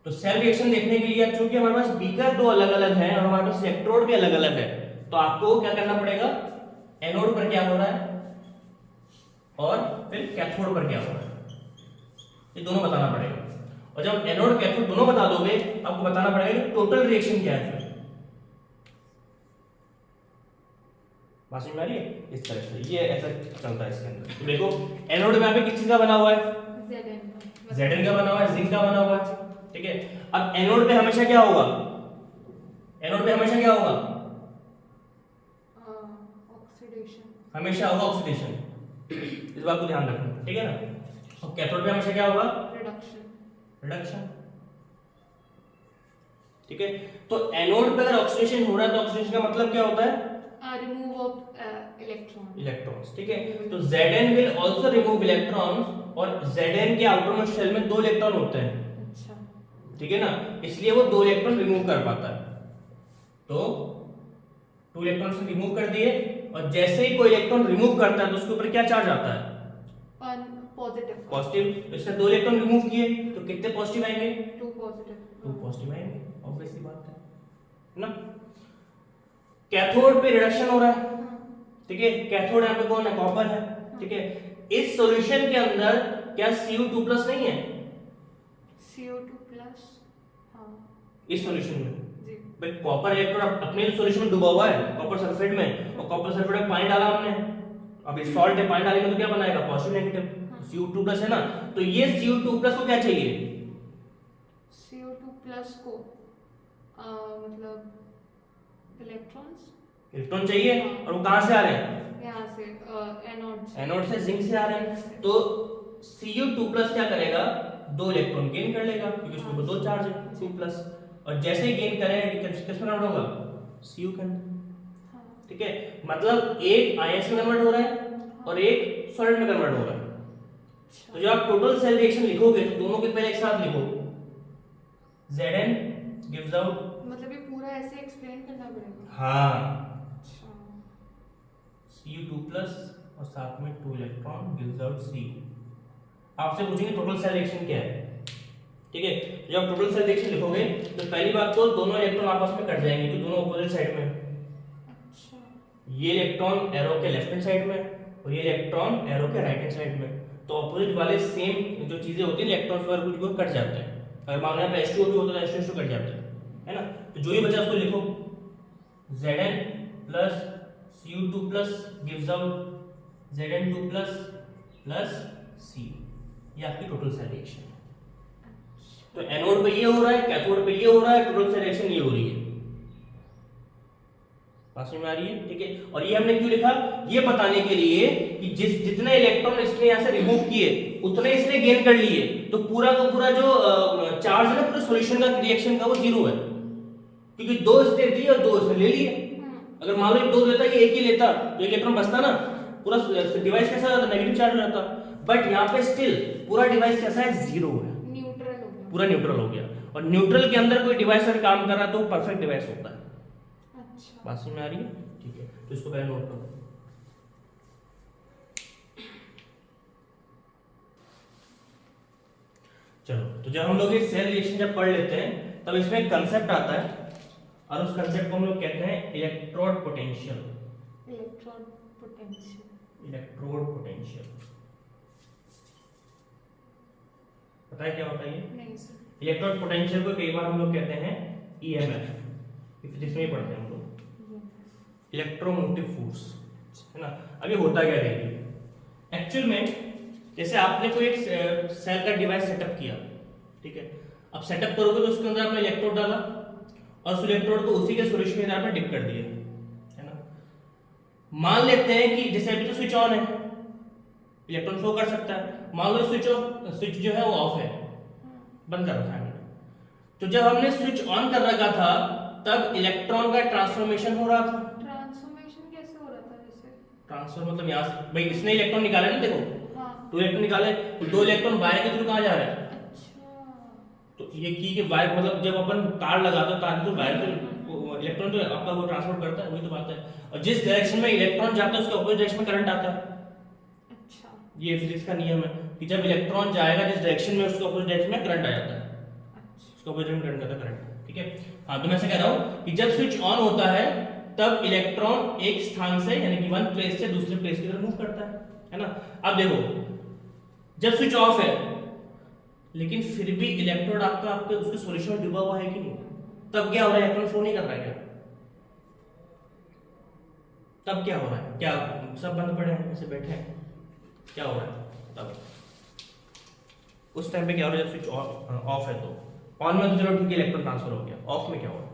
तो सेल रिएक्शन देखने के लिए चूंकि हमारे पास बीकर दो अलग अलग हैं और हमारे पास इलेक्ट्रोड भी अलग अलग है, तो आपको क्या करना पड़ेगा, एनोड पर क्या हो रहा है और फिर कैथोड पर क्या हो रहा है, ये दोनों बताना पड़ेगा। और जब एनोड कैथोड दोनों बता दोगे, आपको बताना पड़ेगा कि टोटल रिएक्शन क्या है। फिर बात समझ में आ रही है? इस तरह से ये ऐसा चलता है इसके अंदर। तो देखो एनोड में यहाँ पे किस चीज का बना हुआ है, Zn का बना हुआ है, जिंक का बना हुआ है, ठीक है। अब एनोड पे हमेशा क्या होगा, एनोड पे हमेशा क्या होगा, ऑक्सीडेशन, हमेशा होगा ऑक्सीडेशन, इस बात को ध्यान रखना, ठीक है ना। और कैथोड पे हमेशा क्या होगा, रिडक्शन, रिडक्शन, ठीक है। तो एनोड पे अगर ऑक्सीडेशन हो रहा है तो ऑक्सीडेशन का मतलब क्या होता है, रिमूव ऑफ इलेक्ट्रॉन्स, ठीक है। तो Zn will also remove electrons, और Zn के आउटर मोस्ट शेल में 2 इलेक्ट्रॉन होते हैं, अच्छा, ठीक है ना, इसलिए वो 2 इलेक्ट्रॉन रिमूव कर पाता है। तो 2 इलेक्ट्रॉन रिमूव कर दिए, और जैसे ही कोई इलेक्ट्रॉन रिमूव करता है तो उसके ऊपर क्या चार्ज आता है, पॉजिटिव, पॉजिटिव। इससे 2 इलेक्ट्रॉन रिमूव किए तो कितने पॉजिटिव आएंगे, 2 पॉजिटिव, 2 पॉजिटिव आएंगे, ऑब्वियस सी बात है ना। कैथोड पे रिडक्शन हो रहा है, ठीक है। कैथोड यहाँ पे कौन है, कॉपर है, ठीक है। इस सॉल्यूशन के अंदर क्या Cu2+ नहीं है, CO2+, हाँ इस सॉल्यूशन में जी, भाई कॉपर इलेक्ट्रॉन अपने सॉल्यूशन में डूबा हुआ है कॉपर सल्फेट में, और कॉपर सल्फेट में पानी डाला हमने, अब ये सॉल्ट है, पानी डालेंगे तो क्या बनाएगा, पॉजिटिव नेगेटिव, Cu2+ है ना। तो ये Cu2+ को क्या चाहिए, CO2+ को मतलब इलेक्ट्रॉन चाहिए, और वो कहां से आ रहे हैं, यहाँ से एनोड से, जिंक से आ रहे हैं। तो Cu2+ क्या करेगा, 2 इलेक्ट्रॉन गेन कर लेगा, क्योंकि उसके ऊपर 2 चार्ज है Cu+, और जैसे ही गेन करेगा किस में कन्वर्ट होगा, Cu के अंदर, ठीक है। मतलब एक आयंस में कन्वर्ट हो रहा है और एक सॉलिड में कन्वर्ट हो रहा है। तो जब आप टोटल सेल रिएक्शन लिखोगे तो दोनों के पहले एक साथ लिखो, Zn gives out, मतलब ये पूरा ऐसे एक्सप्लेन करना पड़ेगा, हाँ, अच्छा, Cu2+ और साथ में 2 इलेक्ट्रॉन गिव्स आउट Cu। आपसे पूछेंगे टोटल सेल रिएक्शन क्या है, ठीक है। जब आप टोटल सेल रिएक्शन लिखोगे तो पहली बात तो दोनों इलेक्ट्रॉन आपस में कट जाएंगे, क्योंकि दोनों अपोजिट साइड में, अच्छा, ये इलेक्ट्रॉन एरो के लेफ्ट हैंड साइड में और ये इलेक्ट्रॉन एरो के राइट हैंड साइड में, तो अपोजिट वाले सेम जो चीजें होती हैं इलेक्ट्रॉन्स वगैरह कुछ कट जाते हैं। अगर मान लो यहाँ पे H2O भी होता है तो H2O कट जाता है ना। तो जो ये बचा उसको लिखो, Zn plus Cu2+ gives out Zn2+ plus Cu, ये आपकी टोटल सेल रिएक्शन है। तो एनोड पे ये हो रहा है, कैथोड पे ये हो रहा है, टोटल सेल रिएक्शन ये हो रही है। बात समझ में आ रही है, ठीक है। और ये हमने क्यों लिखा, ये बताने के लिए कि जितने इलेक्ट्रॉन इसने यहाँ से रिमूव किए उतने इसने गेन कर लिए, तो पूरा का पूरा जो चार्ज है ना पूरे सॉल्यूशन का रिएक्शन का वो 0 है, क्योंकि 2 इसने दिए और 2 इसने ले लिए। अगर मान लो 2 देता, ये 1 ही लेता तो 1 इलेक्ट्रॉन बचता ना, पूरा डिवाइस कैसा रहता, नेगेटिव चार्ज रहता। बट यहाँ पे स्टिल पूरा डिवाइस कैसा है, 0 है, न्यूट्रल हो गया, पूरा न्यूट्रल हो गया। और न्यूट्रल के अंदर कोई डिवाइस अगर काम कर रहा है तो परफेक्ट डिवाइस होता है। अच्छा, बात समझ में आ रही है, ठीक है। तो इसको पहले नोट करो। चलो, तो जब हम लोग ये सेल रिएक्शन जब पढ़ लेते हैं तब इसमें एक कंसेप्ट आता है, और उस कंसेप्ट को हम लोग कहते हैं electrode potential. Electron potential, electrode potential पता है क्या होता है ये? नहीं सर, इलेक्ट्रोड पोटेंशियल को कई बार हम लोग कहते हैं ईएमएफ, फिजिक्स में ही पढ़ते हैं हम लोग, इलेक्ट्रोमोटिव फोर्स, है ना। अभी होता क्या देखिए, एक्चुअल में जैसे आपने कोई एक सेल का डिवाइस सेटअप किया, ठीक है। अब सेटअप करोगे तो उसके अंदर आपने इलेक्ट्रोड डाला और उस इलेक्ट्रोड को उसी के सॉल्यूशन के अंदर आपने डिप कर दिया, है ना। मान लेते हैं कि जैसे अभी तो स्विच ऑन है, इलेक्ट्रॉन फ्लो कर सकता है, मान लो स्विच जो है वो ऑफ है, बंद कर रखा है। तो जब हमने स्विच ऑन कर रखा था तब इलेक्ट्रॉन का ट्रांसफॉर्मेशन हो रहा था। ट्रांसफॉर्मेशन कैसे हो रहा था, जैसे ट्रांसफर मतलब यहाँ से भाई इसने इलेक्ट्रॉन निकाले ना, देखो हाँ, 2 इलेक्ट्रॉन निकाले, तो 2 इलेक्ट्रॉन वायर के थ्रू कहाँ जा रहे हैं, अच्छा, तो ये की के वायर मतलब जब अपन तार लगाते हैं तार तो वायर तो इलेक्ट्रॉन तो आपका वो ट्रांसपोर्ट करता है, वही तो बात है। और जिस डायरेक्शन में इलेक्ट्रॉन जाता है उसके अपोजिट डायरेक्शन में करंट आता है, अच्छा, ये फिजिक्स का नियम है कि जब इलेक्ट्रॉन जाएगा जिस डायरेक्शन में, उसके अपोजिट डायरेक्शन में करंट आ जाता है, उसके अपोजिट में करंट आता है, करंट। ठीक है, हाँ, तो मैं ऐसे कह रहा हूँ कि जब स्विच ऑन होता है तब इलेक्ट्रॉन एक स्थान से यानी कि वन प्लेस से दूसरे प्लेस की तरफ मूव करता है ना। अब देखो, जब स्विच ऑफ है लेकिन फिर भी इलेक्ट्रोड आपका आपके उसके सॉल्यूशन में डूबा हुआ है कि नहीं, तब क्या हो रहा है? इलेक्ट्रॉन फ्लो नहीं कर रहा है क्या? तब क्या हो रहा है? क्या सब बंद पड़े हैं, ऐसे बैठे हैं, क्या हो रहा है तब? उस टाइम पे क्या हो रहा है? जब स्विच ऑफ है तो ऑन में तो चलो ठीक है, इलेक्ट्रॉन ट्रांसफर हो गया, ऑफ में क्या हो रहा है?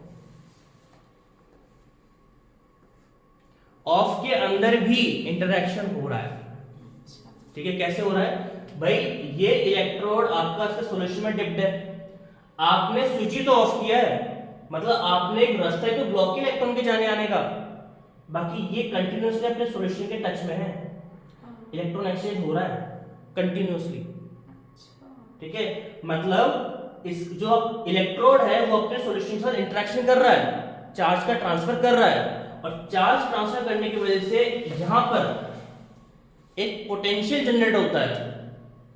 ऑफ के अंदर भी इंटरेक्शन हो रहा है। ठीक है, कैसे हो रहा है भाई? ये इलेक्ट्रोड आपका इसके सॉल्यूशन में डिप्ड है, आपने स्विच ही तो ऑफ किया है, मतलब आपने एक रास्ता तो ब्लॉक किया इलेक्ट्रॉन के जाने आने का, बाकी ये कंटिन्यूअसली अपने सॉल्यूशन के टच में है, इलेक्ट्रॉन एक्सचेंज हो रहा है कंटिन्यूअसली। ठीक है, मतलब इस जो इलेक्ट्रोड है वो अपने सॉल्यूशन के साथ इंटरेक्शन कर रहा है, चार्ज का ट्रांसफर कर रहा है, और चार्ज ट्रांसफर करने की वजह से यहां पर एक पोटेंशियल जनरेट होता है,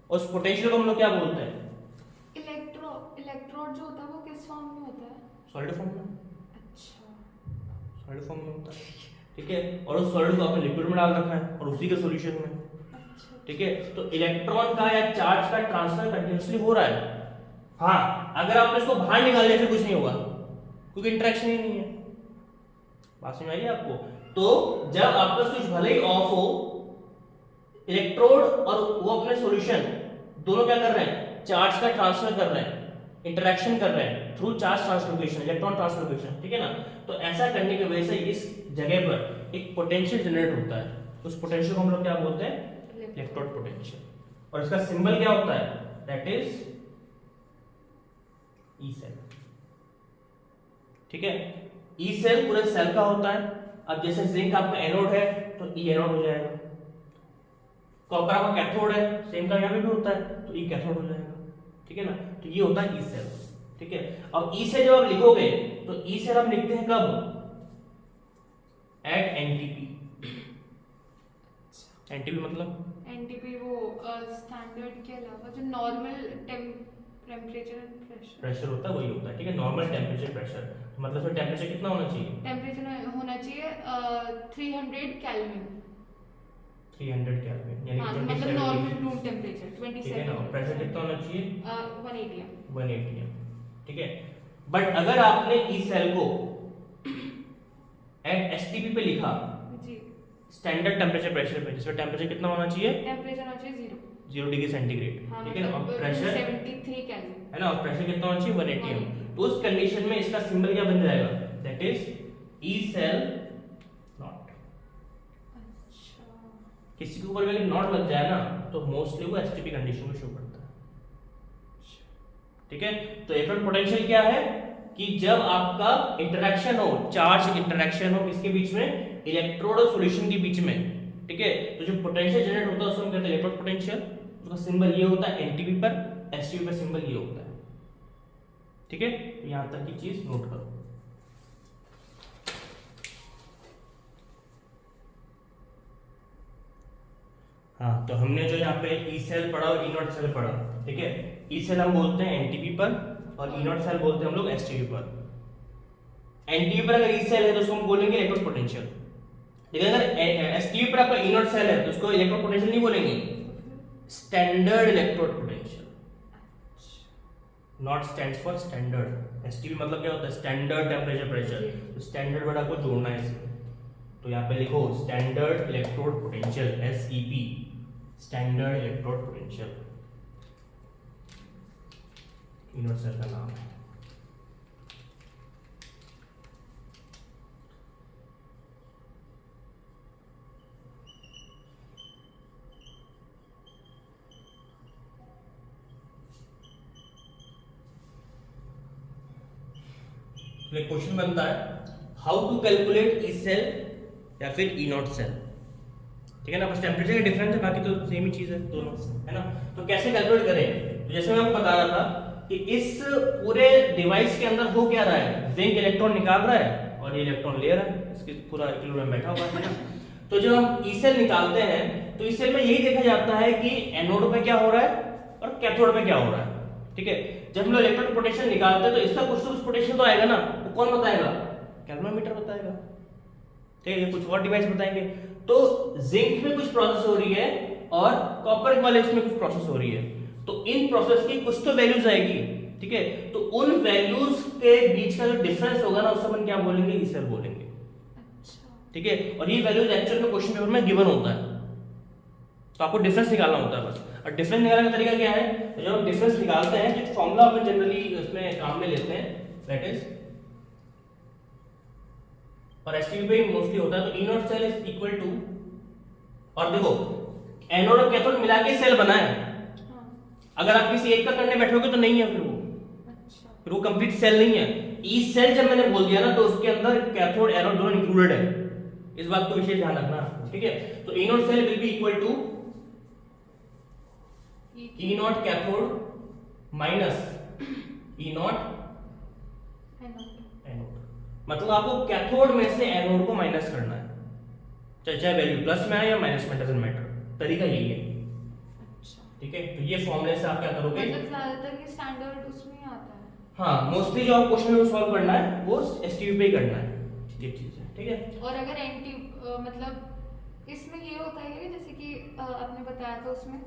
उस पोटेंशियल को हम लोग क्या बोलते हैं? इलेक्ट्रोड जो होता है वो किस फॉर्म में होता है? सॉलिड फॉर्म में। अच्छा, सॉलिड फॉर्म में होता है। ठीक है, और उस सॉलिड को आपने लिक्विड में डाल रखा है और उसी के सॉल्यूशन में। अच्छा, ठीक है, तो इलेक्ट्रॉन का या चार्ज का ट्रांसफर कंटिन्यूअसली हो रहा है। हाँ, अगर आपने इसको बाहर निकाल दिया फिर कुछ नहीं होगा, क्योंकि इंटरेक्शन ही नहीं है। बात समझ आई आपको? तो जब आपका स्विच भले ही ऑफ हो, इलेक्ट्रोड और वो अपने सॉल्यूशन दोनों क्या कर रहे हैं? चार्ज का ट्रांसफर कर रहे हैं, इंटरेक्शन कर रहे हैं through charge translocation, electron translocation. ठीक है ना, तो ऐसा करने की वजह से इस जगह पर एक पोटेंशियल जनरेट होता है, उस पोटेंशियल को हम लोग क्या बोलते हैं? Electrode potential. और इसका सिंबल क्या होता है? That is E cell. ठीक है, ई सेल पूरे सेल का होता है। अब जैसे जिंक आपका एनोड है तो ई एनोड हो जाएगा, कॉपर आपका कैथोड है, सेम का यहाँ पे भी होता है तो ई कैथोड हो जाएगा। ठीक है ना, तो ये होता है ई सेल। ठीक है, अब ई सेल जब आप लिखोगे तो ई सेल हम लिखते हैं कब? At NTP. एनटीपी मतलब एनटीपी वो स्टैंडर्ड के अलावा जो नॉर्मल टेम्परेचर एंड प्रेशर होता है, वही होता है। ठीक है, नॉर्मल टेम्परेचर प्रेशर, मतलब फिर टेम्परेचर कितना होना चाहिए? टेम्परेचर होना चाहिए 300 केल्विन। 300 केल्विन यानी हाँ, कि मतलब 27 नॉर्मल डिग्री। Room temperature 27। ठीक है ना, प्रेशर कितना होना चाहिए? 180। 180। ठीक है, बट अगर आपने ई सेल को एट एसटीपी पे लिखा, जी, स्टैंडर्ड टेम्परेचर प्रेशर पे, जिसमें टेम्परेचर कितना होना चाहिए? टेम्परेचर होना चाहिए 0 डिग्री सेंटीग्रेड। हाँ, ठीक है ना, और प्रेशर 73 केल्विन है ना, और प्रेशर कितना होना चाहिए? 180। तो उस कंडीशन में इसका सिंबल क्या बन जाएगा? That is E cell naught. अच्छा, किसी के ऊपर अगर नॉट लग जाए ना तो मोस्टली वो एसटीपी कंडीशन को शो करता है। ठीक है, तो इलेक्ट्रॉन पोटेंशियल क्या है कि जब आपका इंटरेक्शन हो, चार्ज इंटरेक्शन हो किसके बीच में? इलेक्ट्रोड और सॉल्यूशन के बीच में। ठीक है, तो जो पोटेंशियल जनरेट होता है उसको हम कहते हैं इलेक्ट्रोड पोटेंशियल। उसका सिंबल ये होता है एनटीपी पर, एसटीपी पर सिंबल ये होता है। ठीक है, यहां तक की चीज नोट करो। हाँ, तो हमने जो यहाँ पे ई सेल पढ़ा और ई नॉट सेल पढ़ा। ठीक है, ई सेल हम बोलते हैं एनटीपी पर और ई नॉट सेल बोलते हैं हम लोग एसटीपी पर। एनटीपी पर अगर ई सेल है तो उसको हम बोलेंगे इलेक्ट्रोड पोटेंशियल, लेकिन अगर एसटीपी पर आपका ई नॉट सेल है तो उसको इलेक्ट्रोड पोटेंशियल नहीं बोलेंगे, standard electrode potential. Not stands for standard. STP मतलब क्या होता है? Standard temperature pressure. तो स्टैंडर्ड वर्ड आपको जोड़ना है इसमें, तो यहाँ पे लिखो standard electrode potential, SEP, standard electrode potential, E nought cell का नाम है। क्वेश्चन बनता है how to calculate E cell या फिर ई नॉट सेल। ठीक है ना, बस टेम्परेचर का डिफरेंस है, बाकी तो सेम ही चीज है दोनों, है ना। तो कैसे कैलकुलेट करें? तो जैसे मैं आपको बता रहा था कि इस पूरे डिवाइस के अंदर हो क्या रहा है? जिंक इलेक्ट्रॉन निकाल रहा है और ये इलेक्ट्रॉन ले रहा है, इसके पूरा इक्विलिब्रियम में बैठा हुआ है ना। तो जब हम ई सेल निकालते हैं तो ई सेल में यही देखा जाता है कि एनोड पे क्या हो रहा है और कैथोड पे क्या हो रहा है। ठीक है, जब हम लोग इलेक्ट्रॉन पोटेंशियल निकालते हैं तो इसका कुछ तो कुछ पोटेंशियल तो आएगा ना, वो कौन बताएगा? कैल्विनोमीटर बताएगा। ठीक है, ये कुछ और डिवाइस बताएंगे। तो जिंक में कुछ प्रोसेस हो रही है और कॉपर वाले इसमें कुछ प्रोसेस हो रही है, तो इन प्रोसेस की कुछ तो वैल्यूज आएगी। ठीक है, तो उन वैल्यूज के बीच का जो डिफरेंस होगा ना उसे अपन क्या बोलेंगे? ई सेल बोलेंगे। ठीक है, और ये वैल्यूज एक्चुअल में क्वेश्चन पेपर में गिवन होता है, तो आपको डिफरेंस निकालना होता है बस। और डिफरेंस निकालने का तरीका क्या है? तो जब हम डिफरेंस निकालते हैं तो फॉर्मूला अपन जनरली उसमें काम में लेते हैं, दैट इज, और एसटीपी पे मोस्टली होता है, तो E not cell is equal to, और देखो एनोड और कैथोड मिला के सेल बना है। अगर आप किसी एक का करने बैठोगे तो नहीं है, फिर वो कंप्लीट सेल नहीं है। ई सेल जब मैंने बोल दिया ना तो उसके अंदर कैथोड एनोड दोनों इंक्लूडेड है, इस बात को विशेष ध्यान रखना। ठीक है, तो E not cell will be equal to E nought cathode minus E nought anode. मतलब आपको कैथोड में से एनोड को माइनस करना है, चाहे वैल्यू प्लस में आए या माइनस में, डजंट मैटर, तरीका यही है। ठीक है, तो ये फॉर्मूले से आप क्या करोगे? मतलब ज्यादातर ये स्टैंडर्ड उसमें ही आता है। हाँ, मोस्टली जो आप क्वेश्चन में सॉल्व करना है वो एसटीपी पे ही करना है, ये चीज है। ठीक है, और अगर एंटी मतलब इसमें ये होता है कि जैसे कि आपने बताया था उसमें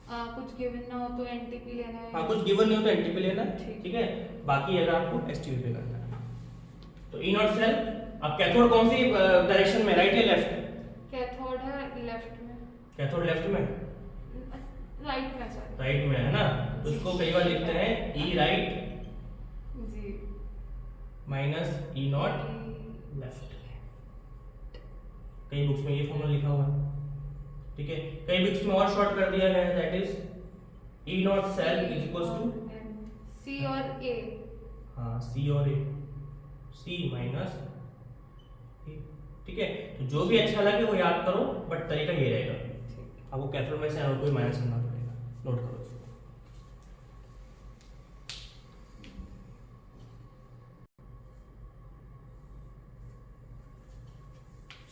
कुछ गिवन ना हो तो एनटीपी लेना है। हाँ, कुछ गिवन नहीं हो तो एनटीपी लेना है। ठीक। ठीक है, बाकी अगर आपको एसटीपी पे करना है तो ई नॉट सेल। अब कैथोड कौन सी डायरेक्शन में, राइट या लेफ्ट? कैथोड है लेफ्ट में। कैथोड लेफ्ट में, राइट में सर। राइट में है ना, तो उसको कई बार लिखते हैं ई राइट जी माइनस ई नॉट लेफ्ट। कई बुक्स में ये फॉर्मूला लिखा हुआ है। ठीक है, कई बुक्स में और शॉर्ट कर दिया गया है, that is E not cell is equals to C और ए। हाँ, सी और ए, सी माइनस ए। ठीक है, तो जो भी अच्छा लगे वो याद करो, बट तरीका ये रहेगा, आपको कैथोड में से एनोड को माइनस करना पड़ेगा, नोट करो इसको।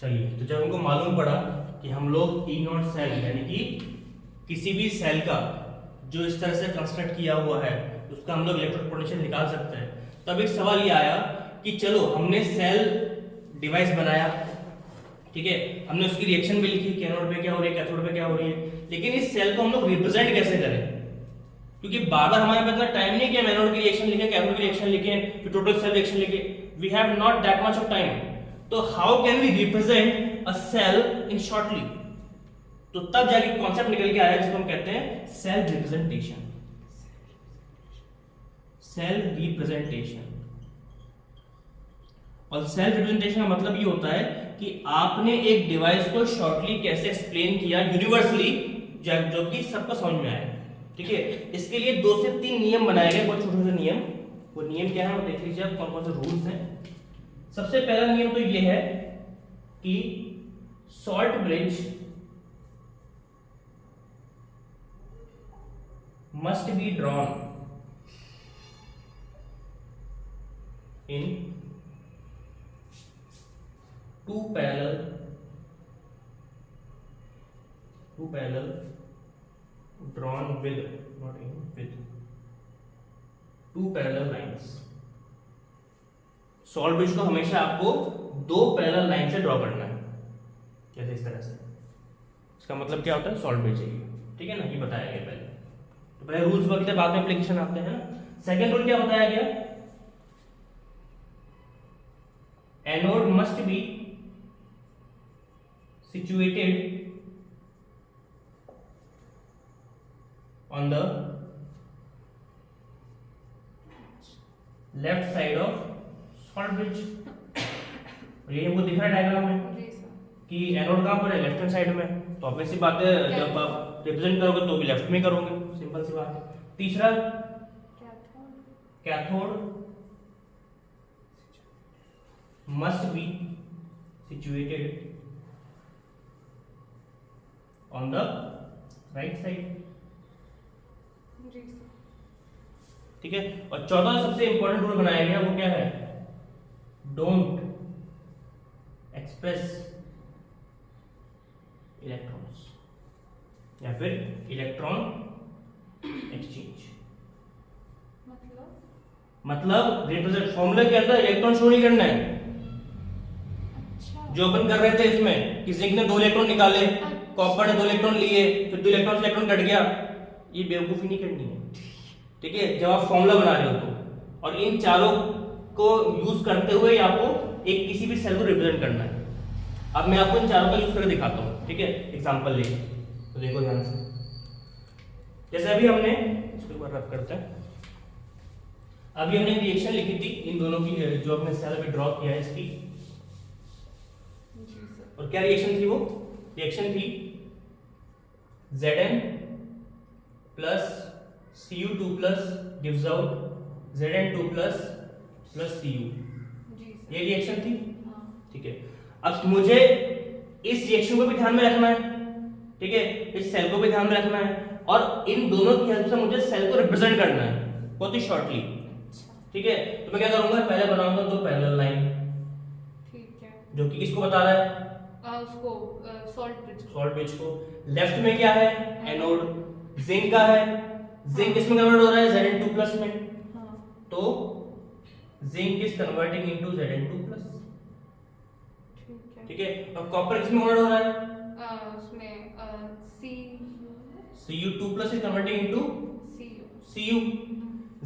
चलिए, तो जब हमको मालूम पड़ा कि हम लोग ई नॉट सेल यानी कि किसी भी सेल का जो इस तरह से कंस्ट्रक्ट किया हुआ है उसका हम लोग इलेक्ट्रॉन पोटेंशियल निकाल सकते हैं, तब एक सवाल ये आया कि चलो हमने सेल डिवाइस बनाया, ठीक है, हमने उसकी रिएक्शन भी लिखी कि एनोड पे क्या हो रही है, कैथोड पे क्या हो रही है, लेकिन इस सेल को हम लोग रिप्रेजेंट कैसे करें? क्योंकि बार बार हमारे पास इतना टाइम नहीं कि हम एनोड की रिएक्शन लिखें, कैथोड की रिएक्शन लिखें, फिर टोटल सेल रिएक्शन लिखें, we have not that much of time. तो how can we represent a cell in shortly? तो तब जाके कॉन्सेप्ट निकल के आया जिसको हम कहते हैं सेल रिप्रेजेंटेशन। सेल रिप्रेजेंटेशन, और सेल रिप्रेजेंटेशन का मतलब ये होता है कि आपने एक डिवाइस को शॉर्टली कैसे एक्सप्लेन किया यूनिवर्सली, जो कि सबको समझ में आए। ठीक है, इसके लिए 2 से 3 नियम बनाए गए, बहुत छोटे छोटे नियम। वो नियम क्या है वो देख लीजिए आप, कौन कौन से रूल्स हैं। सबसे पहला नियम तो ये है कि salt bridge must be drawn in 2 parallel drawn with, not in, with 2 parallel lines। Salt bridge को हमेशा आपको 2 पैरेलल लाइन से ड्रॉ करना है, जैसे इस तरह से। इसका मतलब क्या होता है? सॉल्ट ब्रिज है ये, ठीक है ना, ये बताया गया पहले। तो पहले रूल्स बताते, बाद में एप्लीकेशन आते हैं ना। सेकंड रूल क्या बताया गया? Anode must be situated on the left side of salt bridge। ये हमको दिख रहा है डायग्राम में कि एनोड कहां पर है? लेफ्ट हैंड साइड में। तो ऑब्वियस सी बात है, जब आप रिप्रेजेंट करोगे तो भी लेफ्ट में करोगे, सिंपल सी बात है। तीसरा, cathode must be situated on the right side। ठीक है, और चौथा सबसे इंपॉर्टेंट रूल बनाया गया वो क्या है? डोंट एक्सप्रेस इलेक्ट्रॉन्स या फिर इलेक्ट्रॉन एक्सचेंज। मतलब रिप्रेजेंट फॉर्मूला के अंदर इलेक्ट्रॉन शो नहीं करना है। अच्छा। जो अपन कर रहे थे इसमें कि जिंक ने 2 इलेक्ट्रॉन निकाले, कॉपर ने 2 इलेक्ट्रॉन लिए, फिर 2 इलेक्ट्रॉन से इलेक्ट्रॉन कट गया, ये बेवकूफी नहीं करनी है, ठीक है, जब आप फॉर्मूला बना रहे हो तो। और इन चारों को यूज करते हुए आपको एक किसी भी सेल को रिप्रेजेंट करना है। अब मैं आपको इन चारों का यूज करके दिखाता हूँ, ठीक है, एग्जांपल लेके, तो देखो ध्यान से। जैसे अभी हमने इसको एक बार रब करते हैं, अभी हमने रिएक्शन लिखी थी इन दोनों की, जो हमने सेल अभी ड्रॉ किया है इसकी, और क्या रिएक्शन थी वो? रिएक्शन थी Zn plus Cu2 plus gives out Zn2 plus Cu। ये रिएक्शन थी, ठीक है। अब मुझे इस रिएक्शन को भी ध्यान में रखना है, ठीक है, इस सेल को भी ध्यान में रखना है, और इन दोनों की हेल्प से मुझे सेल को रिप्रेजेंट करना है बहुत ही शॉर्टली, ठीक है। तो मैं क्या करूंगा, पहले बनाऊंगा तो पैरेलल लाइन, ठीक है, जो कि किसको बता रहा है? उसको सॉल्ट ब्रिज को। लेफ्ट में क्या है? एनोड। जिंक का है, जिंक किसमें कन्वर्ट हो रहा है? Zn2 प्लस में। हाँ। तो zinc is converting into Zn2 plus, ठीक है। और कॉपर किसमें कन्वर्ट हो रहा है? उसमें Cu2 plus is converting into Cu। Cu।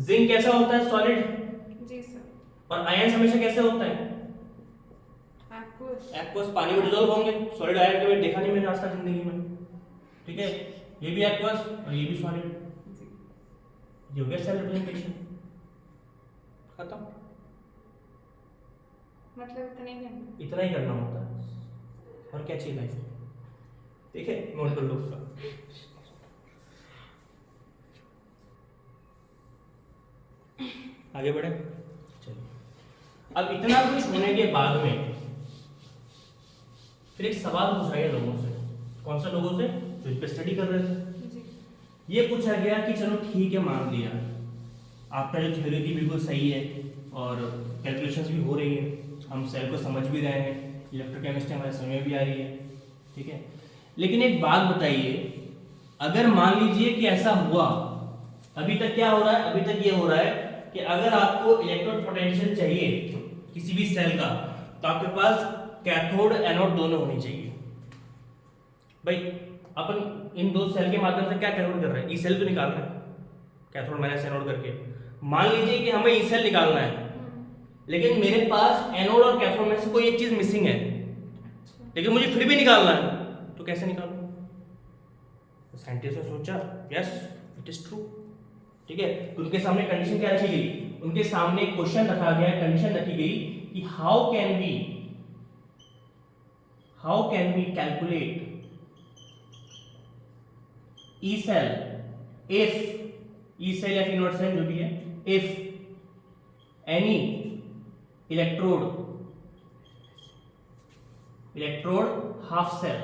Zinc कैसा होता है? सॉलिड। जी सर। और आयंस हमेशा कैसे होता है? एक्वस, पानी में डिसॉल्व होंगे। सॉलिड आयन कभी देखा नहीं मैंने आज तक जिंदगी में, ठीक है। ये भी एक्वस और ये भी सॉलिड। ये हो गया सेल रिप्रेजेंटेशन, खत्म। मतलब इतना ही करना होता है, और क्या चाहिए लाइफ में, ठीक है। नोट कर लो उसका। आगे बढ़े, चलिए। अब इतना कुछ होने के बाद में फिर एक सवाल पूछा गया लोगों से। कौन सा लोगों से? जो इस पे स्टडी कर रहे थे। ये पूछा गया कि चलो ठीक है, मान लिया आपका जो थ्योरी थी बिल्कुल सही है और कैलकुलेशंस भी हो रही है, हम सेल को समझ भी रहे हैं, इलेक्ट्रोकेमिस्ट्री हमारे समय भी आ रही है, ठीक है। लेकिन एक बात बताइए, अगर मान लीजिए कि ऐसा हुआ, अभी तक क्या हो रहा है? अभी तक ये हो रहा है कि अगर आपको इलेक्ट्रोड पोटेंशियल चाहिए किसी भी सेल का, तो आपके पास कैथोड एनोड दोनों होनी चाहिए। भाई अपन इन दो सेल के माध्यम से क्या कैथोड कर रहे हैं? ई सेल तो निकाल रहे हैं, कैथोड माइनस एनोड करके। मान लीजिए कि हमें ई सेल निकालना है, लेकिन मेरे पास एनोड और कैथोड में से कोई एक चीज मिसिंग है, लेकिन मुझे फिर भी निकालना है, तो कैसे निकालूं? साइंटिस्ट ने सोचा, यस इट इज ट्रू, ठीक है। तो उनके सामने कंडीशन क्या रखी गई? उनके सामने एक क्वेश्चन रखा गया, कंडीशन रखी गई कि how can we calculate E cell if E cell या फिर नॉट सेल जो भी है, if any electrode half cell.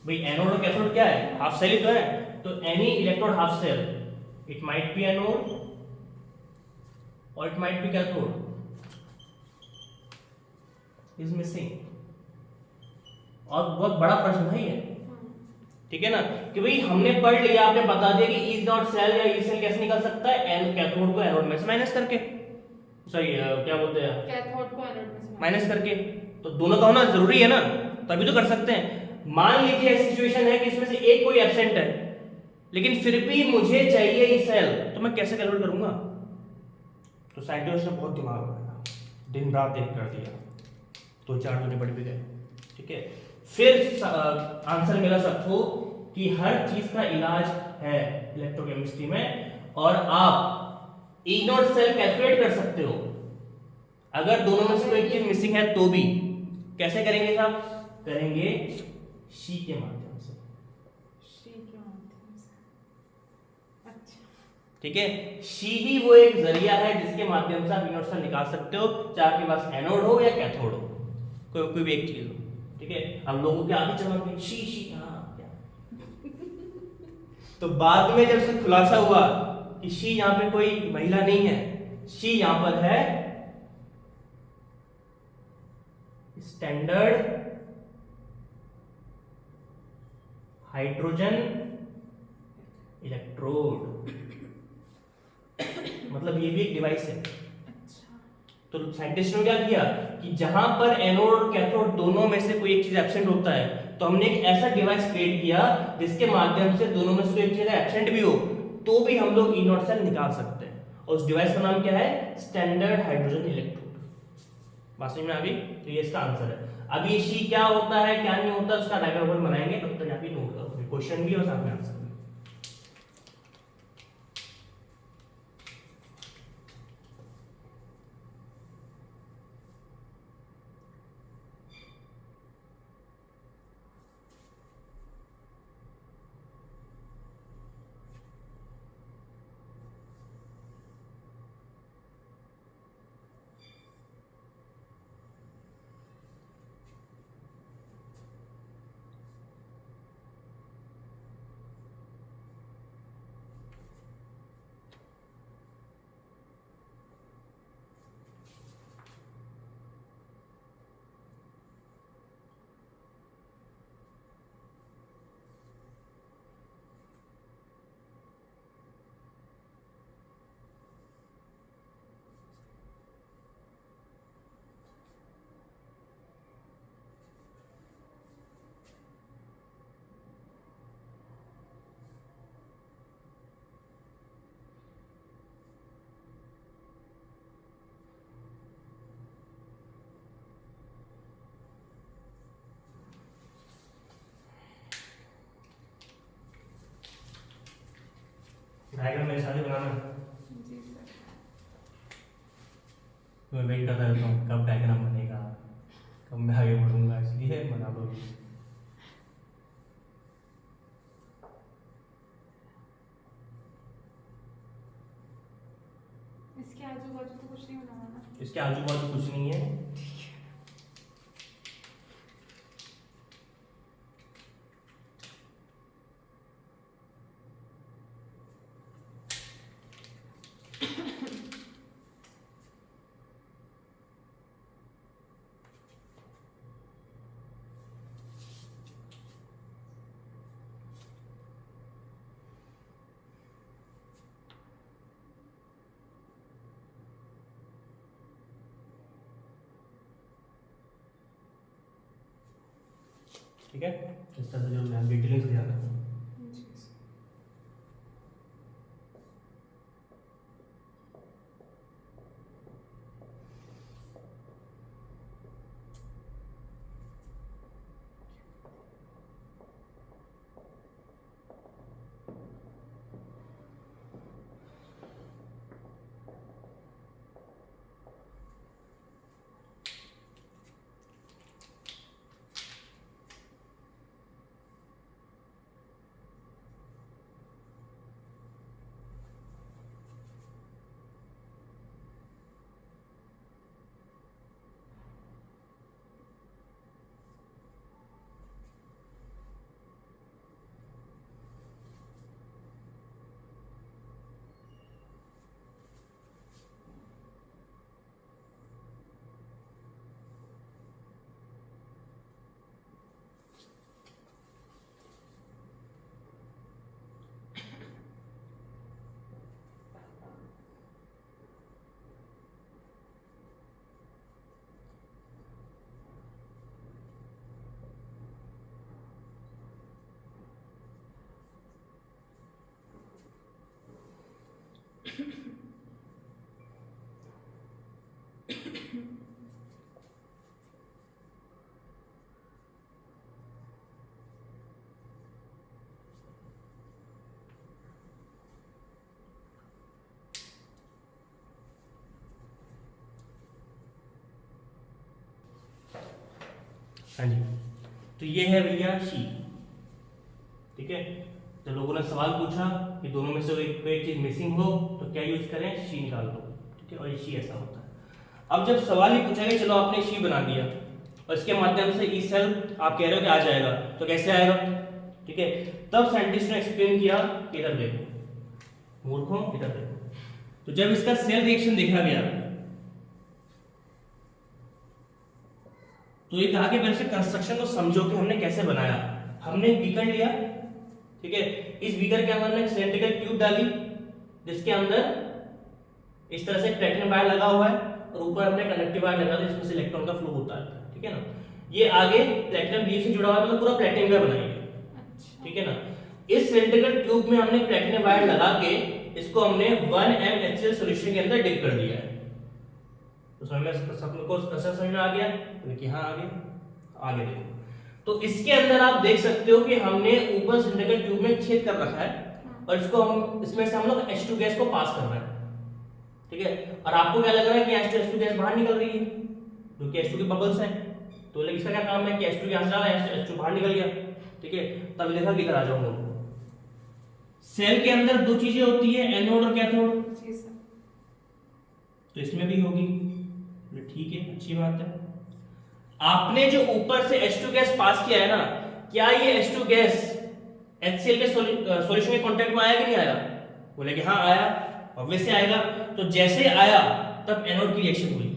भाई एनोड और कैथोड क्या है? हाफ सेल ही तो है। तो any electrode half cell, it might be anode और it might be cathode, is missing. और बहुत बड़ा प्रश्न है ये, ठीक है ना, कि भाई हमने पढ़ लिया, आपने बता दिया कि इज नॉट सेल या ई सेल कैसे निकल सकता है? एन कैथोड को एनोड में से माइनस करके, सॉरी क्या बोलते हैं, कैथोड को एनोड में से माइनस करके। तो दोनों का होना जरूरी है ना, तभी तो कर सकते हैं। मान लीजिए ऐसी सिचुएशन है कि इसमें से एक कोई एब्सेंट है, लेकिन फिर भी मुझे चाहिए ये सेल, तो मैं कैसे कैलकुलेट करूंगा? तो साइंटिस्ट ने बहुत दिमाग लगाया, दिन रात एक कर दिया, 2-4 दूनी बढ़ भी गए, ठीक है। फिर आंसर मिला सबको कि हर चीज का इलाज है इलेक्ट्रोकेमिस्ट्री में, और आप ई नॉट सेल कैलकुलेट कर सकते हो अगर दोनों में से कोई चीज मिसिंग है तो भी। कैसे करेंगे साहब? करेंगे शी के माध्यम से, अच्छा, ठीक है। शी ही वो एक जरिया है जिसके माध्यम से आप ई नॉट सेल निकाल सकते हो, चाहे आपके पास एनोड हो या कैथोड हो, कोई भी एक चीज हो, ठीक है। हम लोगों के आगे चलोगे शी हाँ क्या। तो बाद में जब से खुलासा हुआ कि शी यहाँ पे कोई महिला नहीं है, शी यहाँ पर है स्टैंडर्ड हाइड्रोजन इलेक्ट्रोड, मतलब ये भी एक डिवाइस है। अच्छा। तो साइंटिस्ट ने क्या किया कि जहां पर एनोड और कैथोड दोनों में से कोई एक चीज एब्सेंट होता है, तो हमने एक ऐसा डिवाइस क्रिएट किया जिसके माध्यम से दोनों में से कोई एक चीज एब्सेंट भी हो तो भी हम लोग ई नॉट सेल निकाल सकते हैं, और उस डिवाइस का नाम क्या है, स्टैंडर्ड हाइड्रोजन इलेक्ट्रोड। बात समझ में आ गई? तो ये इसका आंसर है। अभी शी क्या होता है क्या नहीं होता उसका डायग्राम बनाएंगे, तब तक आप ये नोट करो, क्वेश्चन भी और साथ में आंसर भी। डायग्राम मेरे साथ ही बनाना। जी सर। मैं वेट करता रहता हूँ कब डायग्राम बनेगा, कब मैं आगे बढ़ूंगा, इसलिए बना दो। इसके आजू बाजू तो कुछ नहीं बनाना ना? इसके आजू बाजू कुछ नहीं है। ठीक है, इस तरह से जो मैं डिटेलिंग से ध्यान रखूँ। जी सर। हाँ जी, तो ये है भैया शी। ठीक है, तो लोगों ने सवाल पूछा कि दोनों में से कोई एक चीज मिसिंग हो तो क्या यूज करें, शी निकाल दो। ठीक है, और ये शी ऐसा होता है। अब जब सवाल ही पूछा गया, चलो आपने शी बना दिया और इसके माध्यम से ई सेल आप कह रहे हो कि आ जाएगा, तो कैसे आएगा? ठीक है, तब साइंटिस्ट ने एक्सप्लेन किया कि इधर देखो मूर्खों, इधर देखो। तो जब इसका सेल रिएक्शन देखा गया तो ये कहा कि पहले से कंस्ट्रक्शन को समझो कि हमने कैसे बनाया। हमने बीकर लिया, ठीक है। इस बीकर के अंदर हमने सिलेंड्रिकल ट्यूब डाली जिसके अंदर इस तरह से प्लेटिनम वायर लगा हुआ है और ऊपर हमने कंडक्टिव वायर लगा दिया जिसमें से इलेक्ट्रॉन का फ्लो होता है, ठीक है ना। ये आगे प्लेटिनम लीफ से जुड़ा हुआ है, मतलब पूरा प्लेटिनम का बनाएंगे, ठीक है ना। इस सिलेंड्रिकल ट्यूब में हमने प्लेटिनम वायर लगा के इसको हमने 1m HCl सॉल्यूशन के अंदर डिप कर दिया है। तो समझ में सबको कैसा समझ में आ गया? देखिए हाँ आ गया। आगे देखो तो इसके अंदर आप देख सकते हो कि हमने ऊपर सिलेंड्रिकल ट्यूब में छेद कर रखा है और इसको हम इसमें से हम लोग H2 गैस को पास कर रहे हैं, ठीक है। और आपको क्या लग रहा है कि H2 गैस बाहर निकल रही है जो कि H2 के बबल्स हैं। तो लेकिन इसका क्या काम है कि H2 यहां से डाला H2 बाहर निकल गया, ठीक है। तब देखा कि इधर आ जाओ लोग। सेल के अंदर दो चीजें होती है, एनोड और कैथोड। जी सर। तो इसमें भी होगी, ठीक है, अच्छी बात है। आपने जो ऊपर से H2 गैस पास किया है ना, क्या ये H2 गैस HCl के सॉल्यूशन के कांटेक्ट में आया कि नहीं आया? बोले कि हाँ आया, ऑब्वियसली आएगा। तो जैसे आया तब एनोड की रिएक्शन हुई।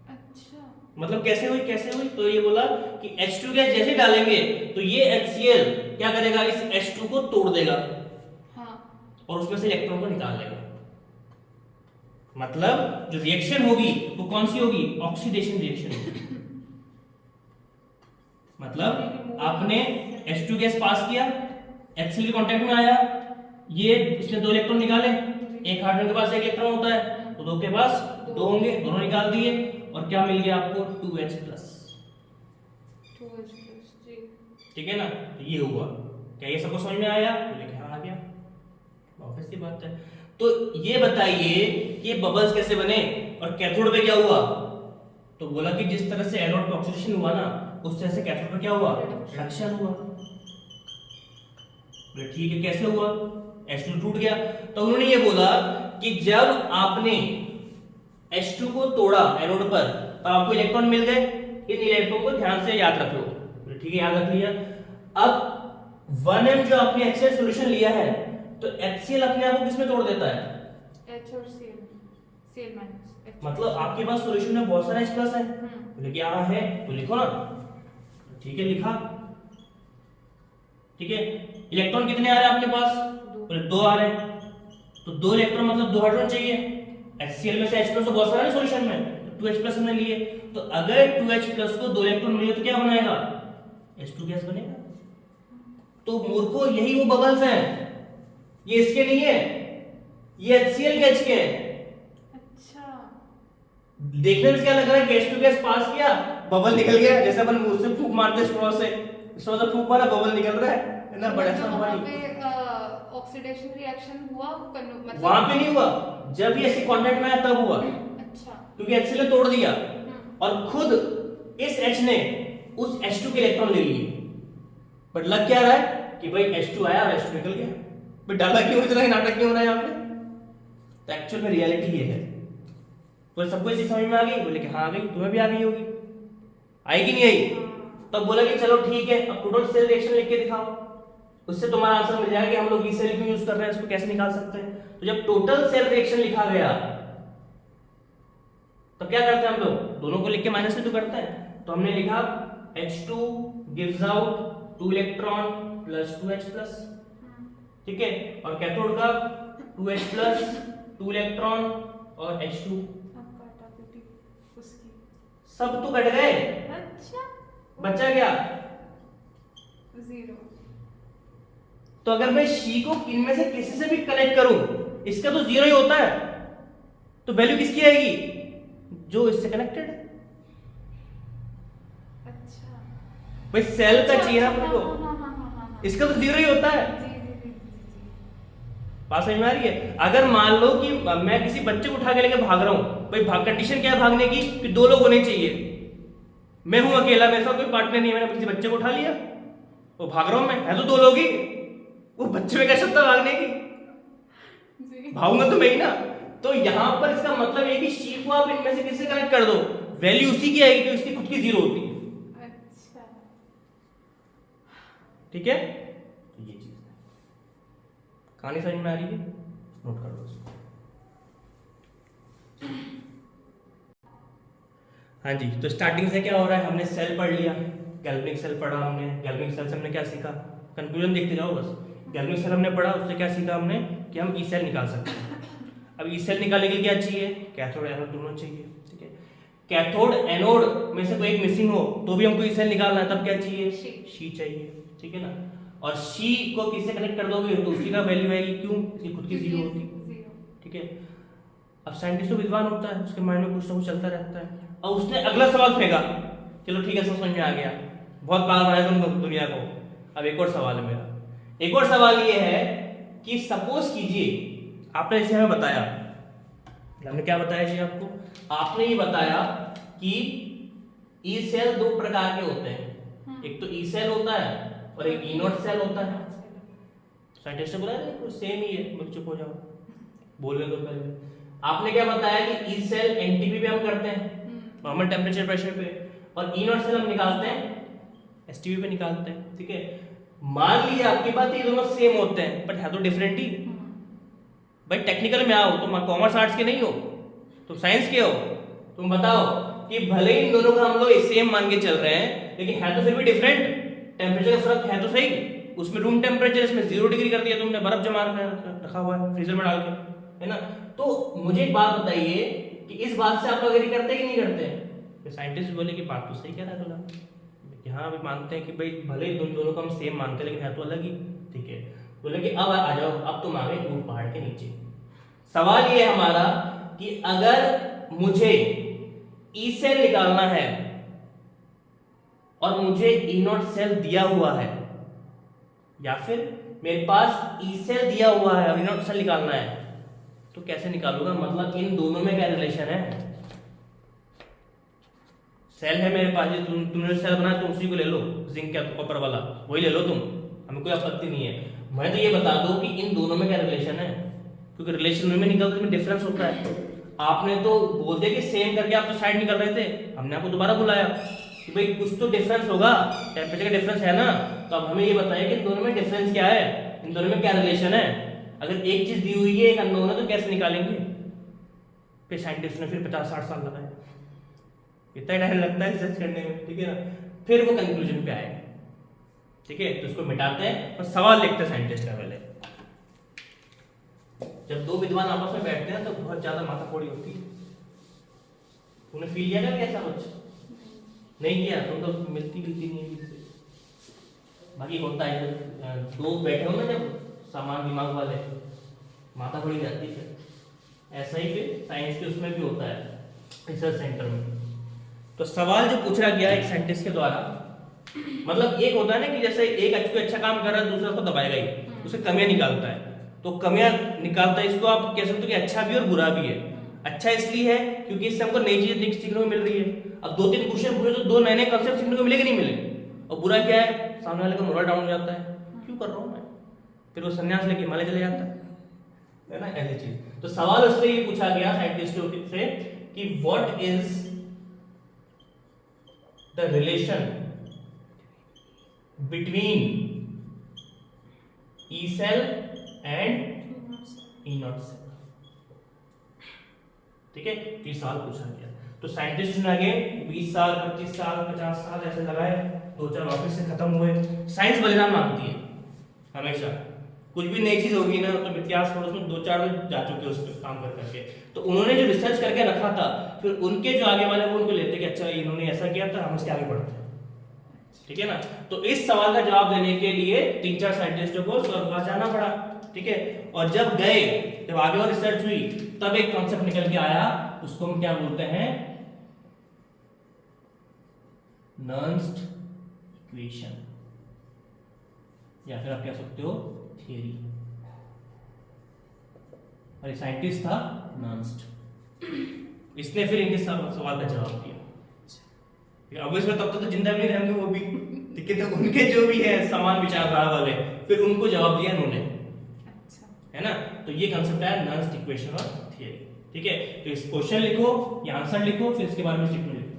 अच्छा, मतलब कैसे हुई? कैसे हुई? तो ये बोला कि H2 गैस जैसे डालेंगे तो ये HCl क्या करेगा, इस H2 को तोड़ देगा और उसमें से इलेक्ट्रॉन को निकाल लेगा। मतलब जो रिएक्शन होगी वो कौन सी होगी? ऑक्सीडेशन रिएक्शन होगी। मतलब आपने H2 गैस पास किया, HCl के कांटेक्ट में आया, ये इसने दो इलेक्ट्रॉन निकाले, एक हाइड्रोजन के पास एक इलेक्ट्रॉन होता है तो दो के पास दो होंगे, दोनों निकाल दिए और क्या मिल गया आपको? 2H+, जी। ठीक है ना। तो ये हुआ। क्या ये सबको समझ में आया? बोले कि हाँ आ गया, ऑब्वियस सी बात है। तो ये बताइए कि बबल्स कैसे बने और कैथोड पे क्या हुआ? तो बोला कि जिस तरह से एनोड पे ऑक्सीडेशन हुआ ना, उस तरह से कैथोड पे क्या हुआ? रिडक्शन हुआ। बोले ठीक है, कैसे हुआ? H2 टूट गया। तो उन्होंने ये बोला कि जब आपने H2 को तोड़ा एनोड पर तो आपको इलेक्ट्रॉन मिल गए। इन इलेक्ट्रॉन को ध्यान से याद रख लो, ठीक है, याद रख लिया। अब 1m जो आपने HCl सॉल्यूशन लिया है तो HCl अपने आप को किसमें तोड़ देता है? H और Cl माइनस। मतलब आपके पास सॉल्यूशन में बहुत सारा H+ है, बोले क्या है तो लिखो ना, ठीक है, लिखा, ठीक है। इलेक्ट्रॉन कितने आ रहे हैं आपके पास? बोले 2 आ रहे हैं। तो 2 इलेक्ट्रॉन मतलब 2 हाइड्रोजन चाहिए। HCl में से H+ तो बहुत सारा है सॉल्यूशन में, तो 2H+ हमने लिए। तो अगर 2H+ को 2 इलेक्ट्रॉन मिले तो क्या बनाएगा? H2 गैस बनेगा। तो मूर्खों यही वो बबल्स हैं, ये इसके नहीं है, ये HCl गैस के हैं। अच्छा, देखने में क्या लग रहा है? H2 गैस पास किया, बबल निकल गया, जैसे अपन मुंह से फूंक मारते स्ट्रॉ से फूंक मारा, बबल निकल रहा है ना, बड़ा सा पानी। ऑक्सीडेशन रिएक्शन हुआ मतलब वहां पे नहीं हुआ, जब ये ऐसे कांटेक्ट में आया तब हुआ। अच्छा, क्योंकि HCl ने तोड़ दिया और खुद इस H ने उस H2 के इलेक्ट्रॉन ले लिए। बट लग क्या रहा है कि भाई H2 आया और H2 निकल गया। भाई डाला क्यों, इतना ही नाटक क्यों हो रहा है यहाँ पे? तो एक्चुअल में रियलिटी ये है। तो सबको इसी समझ में आ गई? बोले कि हाँ आ गई, तुम्हें भी आ गई होगी, आई कि नहीं आई? तब बोला कि चलो ठीक है, अब टोटल सेल रिएक्शन लिख के दिखाओ, उससे तुम्हारा आंसर मिल जाएगा कि हम लोग ई सेल क्यों यूज कर रहे हैं, इसको कैसे निकाल सकते हैं। तो जब टोटल सेल रिएक्शन लिखा गया तो क्या करते हैं हम लोग? दोनों को लिख के माइनस में तो करते हैं। तो हमने लिखा H2 gives out 2 electron plus 2H+, ठीक है, और कैथोड का 2H+, 2 इलेक्ट्रॉन और H2। उसकी सब तो कट गए, अच्छा, बचा क्या? 0। तो अगर मैं शी को इनमें से किसी से भी कनेक्ट करूं, इसका तो 0 ही होता है, तो वैल्यू किसकी आएगी? जो इससे कनेक्टेड है। अच्छा, भाई सेल का चाहिए ना अच्छा, अपने को, हाँ। इसका तो 0 ही होता है। जी। बात समझ में आ रही है? अगर मान लो कि मैं किसी बच्चे को उठा के लेके भाग रहा हूं, भाई भाग कंडीशन क्या है भागने की कि 2 लोग होने चाहिए। मैं हूं अकेला, मेरे साथ कोई पार्टनर नहीं है, मैंने किसी बच्चे को उठा लिया, वो भाग रहा हूं मैं, है तो 2 लोग ही, वो बच्चे में क्या क्षमता भागने की? जी, भागूंगा तो मैं ही ना। तो यहां पर इसका मतलब ये कि शी को आप इनमें से किसी से कनेक्ट कर दो, वैल्यू उसी की आएगी तो इसकी खुद की 0 होती है। अच्छा, ठीक है, तो ये चीज है। कहानी समझ में आ रही है? नोट कर लो इसको। हाँ जी, तो स्टार्टिंग से क्या हो रहा है? हमने सेल पढ़ लिया, गैल्वेनिक सेल पढ़ा हमने, गैल्वेनिक सेल से हमने क्या सीखा? कंक्लूजन देखते जाओ बस। गैल्वेनिक सेल हमने पढ़ा, उससे क्या सीखा हमने कि हम ई सेल निकाल सकते हैं। अब ई सेल निकालने के लिए क्या चाहिए, कैथोड एनोड दोनों चाहिए, ठीक है। कैथोड एनोड में से कोई एक मिसिंग हो तो भी हमको ई सेल निकालना है, तब क्या चाहिए, शी चाहिए, ठीक है ना। और शी को किससे कनेक्ट कर दोगे तो उसी का वैल्यू आएगी, क्यों, इसकी खुद की जीरो होती है, ठीक है। अब साइंटिस्ट तो विद्वान होता है, उसके माइंड में कुछ ना कुछ चलता रहता है। अब उसने अगला सवाल फेंका, चलो ठीक है समझ में आ गया, बहुत पागल बनाया तुम दुनिया को। अब एक और सवाल है मेरा, एक और सवाल ये है कि सपोज कीजिए आपने इसे हमें बताया, हमने क्या बताया जी आपको, आपने ये बताया कि ई सेल दो प्रकार के होते हैं, एक तो ई सेल होता है और एक ई नॉट सेल होता है। साइंटिस्ट ने बोला कुछ सेम ही है, मुझे चुप हो जाओ, बोलने दो पहले। आपने क्या बताया कि ई सेल एनटीपी पे हम करते हैं, नॉर्मल टेम्परेचर प्रेशर पे, और ई नॉट सेल हम निकालते हैं एसटीपी पे निकालते हैं, ठीक है। मान लीजिए आपकी बात ये दोनों सेम होते हैं बट है तो डिफरेंट ही। भाई टेक्निकल में आओ, तुम कॉमर्स आर्ट्स के नहीं हो, तुम साइंस के हो, तुम बताओ कि भले ही इन दोनों को हम लोग सेम मान के चल रहे हैं लेकिन है तो फिर भी डिफरेंट, टेम्परेचर का फर्क है तो सही। उसमें रूम टेम्परेचर, इसमें 0 डिग्री कर दिया तुमने, बर्फ जमा रखा हुआ है फ्रीजर में डाल के, है ना। तो मुझे एक बात बताइए कि इस बात से आप लोग एग्री करते हैं कि नहीं करते हैं। साइंटिस्ट बोले कि बात तो सही कह रहा है गुलाम, कि हाँ अभी मानते हैं कि भाई भले ही दोनों को हम सेम मानते हैं लेकिन है तो अलग ही, ठीक है। बोले कि अब आ जाओ, अब तुम आ गए दूर पहाड़ के नीचे। सवाल ये है हमारा कि अगर मुझे ई सेल निकालना है और मुझे ई नॉट सेल दिया हुआ है, या फिर मेरे पास ई सेल दिया हुआ है और ई नॉट सेल निकालना है, तो कैसे निकालूंगा, मतलब इन दोनों में क्या रिलेशन है। सेल है मेरे पास, तुमने सेल बनाया तो उसी को ले लो, जिंक या कॉपर वाला वही ले लो तुम, हमें कोई आपत्ति नहीं है। मैं तो ये बता दो कि इन दोनों में क्या रिलेशन है, क्योंकि रिलेशन में निकलते में डिफरेंस होता है। आपने तो बोल दिया कि सेम करके आप तो साइड निकल रहे थे, हमने आपको दोबारा बुलाया कि भाई कुछ तो डिफरेंस होगा, टेम्परेचर का डिफरेंस है ना, तो अब हमें ये बताइए कि इन दोनों में डिफरेंस क्या है, इन दोनों में क्या रिलेशन है। अगर एक चीज दी हुई है एक अननोन है तो कैसे निकालेंगे। फिर साइंटिस्ट ने फिर 50-60 साल लगाए, इतना टाइम लगता है रिसर्च करने में, ठीक है ना। फिर वो कंक्लूजन पे आए, ठीक है, तो उसको मिटाते हैं और सवाल लिखते हैं साइंटिस्ट का। पहले जब दो विद्वान आपस में बैठते हैं तो बहुत ज्यादा माथाफोड़ी होती है। तूने फील किया क्या ऐसा कुछ नहीं किया, तुम तो मिलती नहीं है किसी। बाकी होता है दो बैठे हो ना जब समान दिमाग वाले, माथाफोड़ी जाती है। ऐसा ही फिर साइंस के उसमें भी होता है रिसर्च सेंटर में। तो सवाल जो पूछा गया एक साइंटिस्ट के द्वारा, मतलब एक होता है ना कि जैसे एक अच्छा काम कर रहा है दूसरा उसको दबाएगा ही, उसे कमियां निकालता है, तो कमियां निकालता है, इसको आप कह सकते हो कि अच्छा भी और बुरा भी है। अच्छा इसलिए है क्योंकि इससे हमको नई चीजें सीखने को मिल रही है। अब 2-3 क्वेश्चन पूछे तो 2 नए कंसेप्ट सीखने को मिलेगा नहीं मिले। और बुरा क्या है, सामने वाले का मोरल डाउन हो जाता है, क्यों कर रहा हूँ मैं, फिर वो संन्यास लेके हिमालय चले जाता है ना, ऐसी चीज। तो सवाल उससे ये पूछा गया साइंटिस्टों से कि what is the relation between E cell and E not cell, ठीक है। तो ये सवाल पूछा गया, तो साइंटिस्ट ने आगे 20 साल 25 साल 50 साल ऐसे लगाए, 2-4 ऑफिस से खत्म हुए। साइंस बलिदान मांगती है हमेशा, कुछ भी नई चीज होगी ना तो इतिहास में उसमें 2-4 जा चुके उस पर काम कर करके। तो उन्होंने जो रिसर्च करके रखा था, फिर उनके जो आगे वाले वो उनको लेते कि अच्छा इन्होंने ऐसा किया था, हम उसके आगे बढ़ते हैं, ठीक है ना। तो इस सवाल का जवाब देने के लिए 3-4 साइंटिस्टों को स्वर्गवास जाना पड़ा, ठीक है। और जब गए, जब आगे और रिसर्च हुई, तब एक कॉन्सेप्ट निकल के आया, उसको हम क्या बोलते हैं, नर्न्स्ट इक्वेशन, या फिर आप कह सकते हो थियरी। और ये साइंटिस्ट था नर्न्स्ट, इसने फिर इनके सवाल का जवाब दिया। अब इसमें तब तो जिंदा भी नहीं रहेंगे वो भी, ठीक है। तो उनके जो भी है समान विचारधारा वाले, फिर उनको जवाब दिया इन्होंने, है ना। तो ये कंसेप्ट है नर्न्स्ट इक्वेशन और थियरी, ठीक है। तो इस क्वेश्चन लिखो या आंसर लिखो, फिर इसके बारे में स्टेटमेंट लिखो।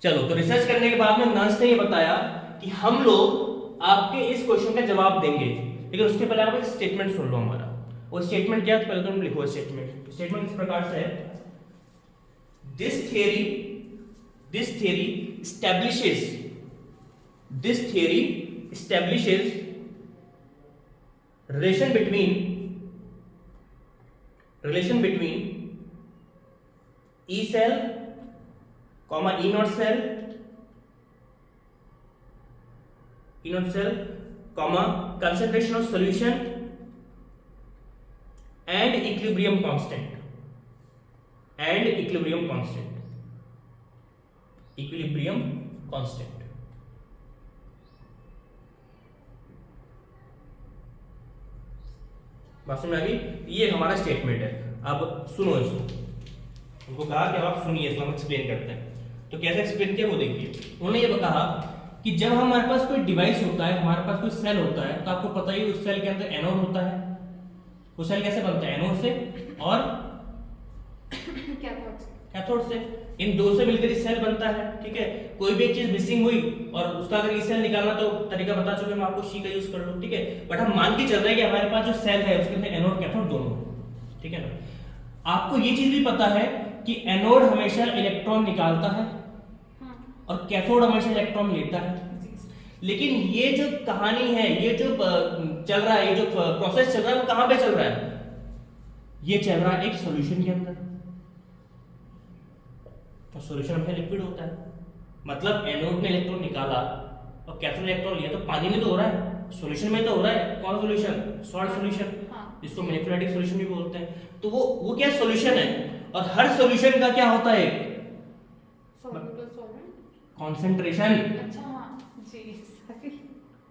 चलो, तो रिसर्च करने के बाद में नर्न्स ने ये बताया कि हम लोग आपके इस क्वेश्चन का जवाब देंगे, लेकिन उसके पहले आप एक स्टेटमेंट सुन लो हमारा। वो स्टेटमेंट क्या है, पहले तुम लिखो स्टेटमेंट। स्टेटमेंट इस प्रकार से है, this theory establishes relation between E cell, E naught cell, concentration of solution and equilibrium constant. बात समझ आ गई? ये हमारा स्टेटमेंट है। अब सुनो इसको, उनको कहा कि अब आप सुनिए, इसको हम एक्सप्लेन करते हैं। तो कैसे एक्सप्लेन किया वो देखिए। उन्होंने ये कहा कि जब हमारे पास कोई डिवाइस होता है, हमारे पास कोई सेल होता है, तो आपको पता ही उस सेल के अंदर एनोड होता है। वो सेल कैसे बनता है? एनोड से और कैथोड से। इन दो से मिलकर इस सेल बनता है, ठीक है। कोई भी एक चीज मिसिंग हुई और उसका अगर ई सेल निकालना तो तरीका बता चुके हम आपको, सी का यूज कर लो, ठीक है। बट हम मान के चल रहे हैं कि हमारे पास जो सेल है उसके अंदर एनोड कैथोड दोनों, ठीक है ना। आपको ये चीज भी पता है कि एनोड हमेशा इलेक्ट्रॉन निकालता है और कैथोड हमेशा इलेक्ट्रॉन लेता है। लेकिन ये जो कहानी है, ये जो चल रहा है, ये जो प्रोसेस चल रहा है, वो कहां पे चल रहा है? ये चल रहा है एक सॉल्यूशन के अंदर। तो सॉल्यूशन हमेशा लिक्विड होता है, मतलब एनोड ने इलेक्ट्रॉन निकाला और कैथोड इलेक्ट्रॉन लिया, तो पानी में तो हो रहा है, सॉल्यूशन में तो हो रहा है। कौन सॉल्यूशन? सॉल्ट सॉल्यूशन, जिसको मैनिपुलेटिव सॉल्यूशन भी बोलते हैं। तो वो क्या सॉल्यूशन है, और हर सॉल्यूशन का क्या होता है? कॉन्सेंट्रेशन।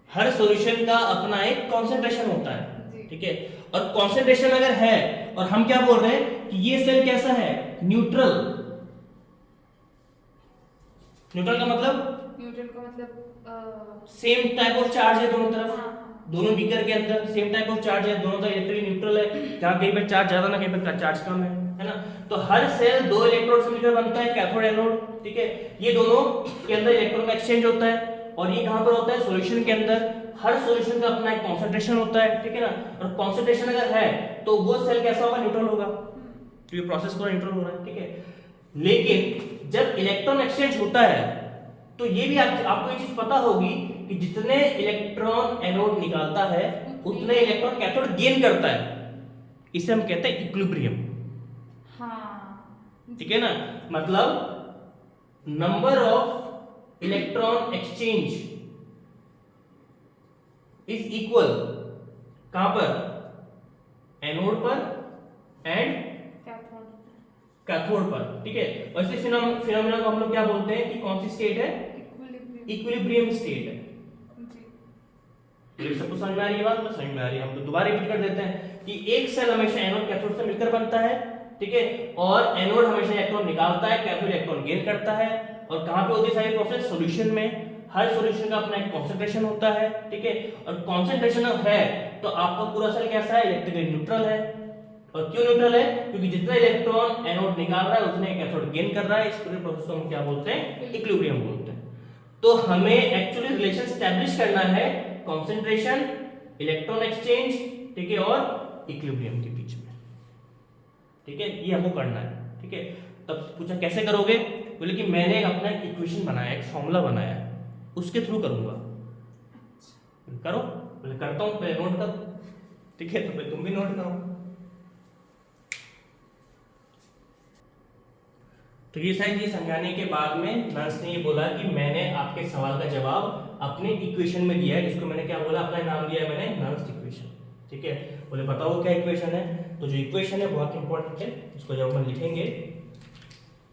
हर सॉल्यूशन का अपना एक कॉन्सेंट्रेशन होता है, ठीक है। और कॉन्सेंट्रेशन अगर है, और हम क्या बोल रहे हैं कि ये सेल कैसा है? न्यूट्रल। न्यूट्रल का मतलब सेम टाइप ऑफ चार्ज है दोनों तरफ, दोनों बीकर के अंदर सेम टाइप ऑफ चार्ज है, दोनों तरफ इलेक्ट्रिक न्यूट्रल है, जहां कहीं पे चार्ज ज्यादा ना कहीं पे चार्ज कम है ना। तो हर सेल दो इलेक्ट्रोड से मिलकर बनता है, कैथोड एनोड, ठीक है। ये दोनों के अंदर इलेक्ट्रॉन का एक्सचेंज होता है, और ये कहां पर होता है? सॉल्यूशन के अंदर। हर सॉल्यूशन का अपना एक कॉन्सेंट्रेशन होता है, ठीक है ना। और कॉन्सेंट्रेशन अगर है तो वो सेल कैसा होगा? न्यूट्रल होगा, तो ये प्रोसेस पूरा न्यूट्रल हो रहा है, ठीक है। लेकिन जब इलेक्ट्रॉन एक्सचेंज होता है तो ये भी आपको ये चीज पता होगी कि जितने इलेक्ट्रॉन एनोड निकालता है उतने इलेक्ट्रॉन कैथोड गेन करता है। इसे हम कहते हैं इक्विलिब्रियम, ठीक है ना। मतलब number of electron exchange is equal कहां पर? एनोड पर एंड कैथोड पर, ठीक है। और इस फिनोमेना को हम लोग क्या बोलते हैं कि कौन सी स्टेट है? इक्विलिब्रियम स्टेट है। सबको समझ में आ रही है बात? तो समझ में आ रही है। हम तो दोबारा रिपीट कर देते हैं कि एक सेल हमेशा एनोड कैथोड से मिलकर बनता है, ठीक है। और एनोड हमेशा इलेक्ट्रॉन निकालता है, कैथोड इलेक्ट्रॉन गेन करता है। और कहां पे होती है सारी प्रोसेस? सॉल्यूशन में। हर सॉल्यूशन का अपना एक कॉन्सेंट्रेशन होता है, ठीक है। और कॉन्सेंट्रेशन है तो आपका पूरा सेल कैसा है? इलेक्ट्रिकली न्यूट्रल है। और क्यों न्यूट्रल है? क्योंकि जितना इलेक्ट्रॉन एनोड निकाल रहा है उतने कैथोड गेन कर रहा है। इस पूरे प्रोसेस को हम क्या बोलते हैं? इक्विलिब्रियम बोलते हैं। तो हमें एक्चुअली रिलेशन एस्टैब्लिश करना है कॉन्सेंट्रेशन, इलेक्ट्रॉन एक्सचेंज, ठीक है, और इक्विलिब्रियम के बीच में, ठीक है। ये हमको करना है, ठीक है। तब पूछा कैसे करोगे? बोले कि मैंने अपना एक इक्वेशन बनाया, एक फॉर्मूला बनाया, उसके थ्रू करूंगा। करो। बोले करता हूं, पहले नोट करो, ठीक है। तो पहले तुम भी नोट करो। तो ये सारी चीज समझाने के बाद में नर्स ने ये बोला कि मैंने आपके सवाल का जवाब अपने इक्वेशन में दिया है, जिसको मैंने क्या बोला? अपना नाम दिया है मैंने, नर्स इक्वेशन, ठीक है। बोले बताओ क्या इक्वेशन है? तो जो इक्वेशन है बहुत इंपॉर्टेंट है, उसको जब हम लिखेंगे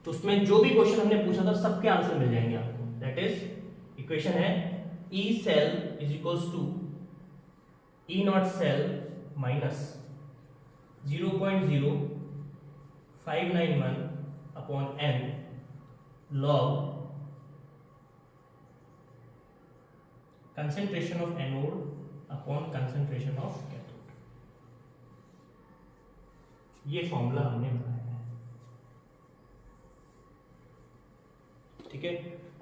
तो उसमें जो भी क्वेश्चन हमने पूछा था सबके आंसर मिल जाएंगे आपको। दैट इज इक्वेशन है E cell is equals to E naught cell minus 0.0591 upon n log concentration of anode upon concentration of cathode। ये फॉर्मूला हमने बनाया है, ठीक है।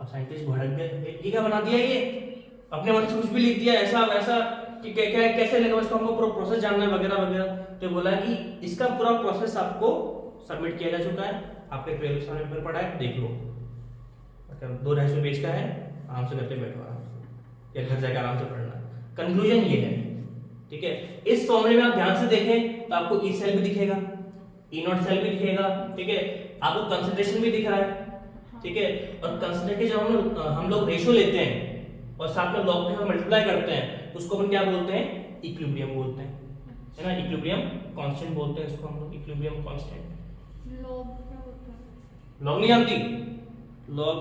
अब साइंटिस्ट भड़क गए, ये क्या बना दिया? ये अपने मन से कुछ भी लिख दिया ऐसा वैसा कि क्या क्या कैसे लगा, उसको हमको पूरा प्रोसेस जानना है वगैरह वगैरह। तो बोला कि इसका पूरा प्रोसेस आपको सबमिट किया जा चुका है, आपके 12 साल पेपर पढ़ा है, देख लो, मतलब 200-250 पेज का है, आराम से करके बैठो, आराम से, या घर जाकर आराम से पढ़ना। कंक्लूजन ये है, ठीक है। इस फॉर्मूले में आप ध्यान से देखें तो आपको ई सेल भी दिखेगा, ई नॉट सेल भी दिखेगा, ठीक है, आपको कंसंट्रेशन भी दिख रहा है, ठीक है। और कंसंट्रेशन जब हम लोग रेशियो लेते हैं और साथ में लॉग के साथ मल्टीप्लाई करते हैं तो उसको अपन क्या बोलते हैं, इक्विलिब्रियम बोलते हैं, है ना, इक्विलिब्रियम कांस्टेंट बोलते हैं इसको हम लोग, इक्विलिब्रियम कांस्टेंट। लॉग क्या होता है? लॉग नहीं जानती? लॉग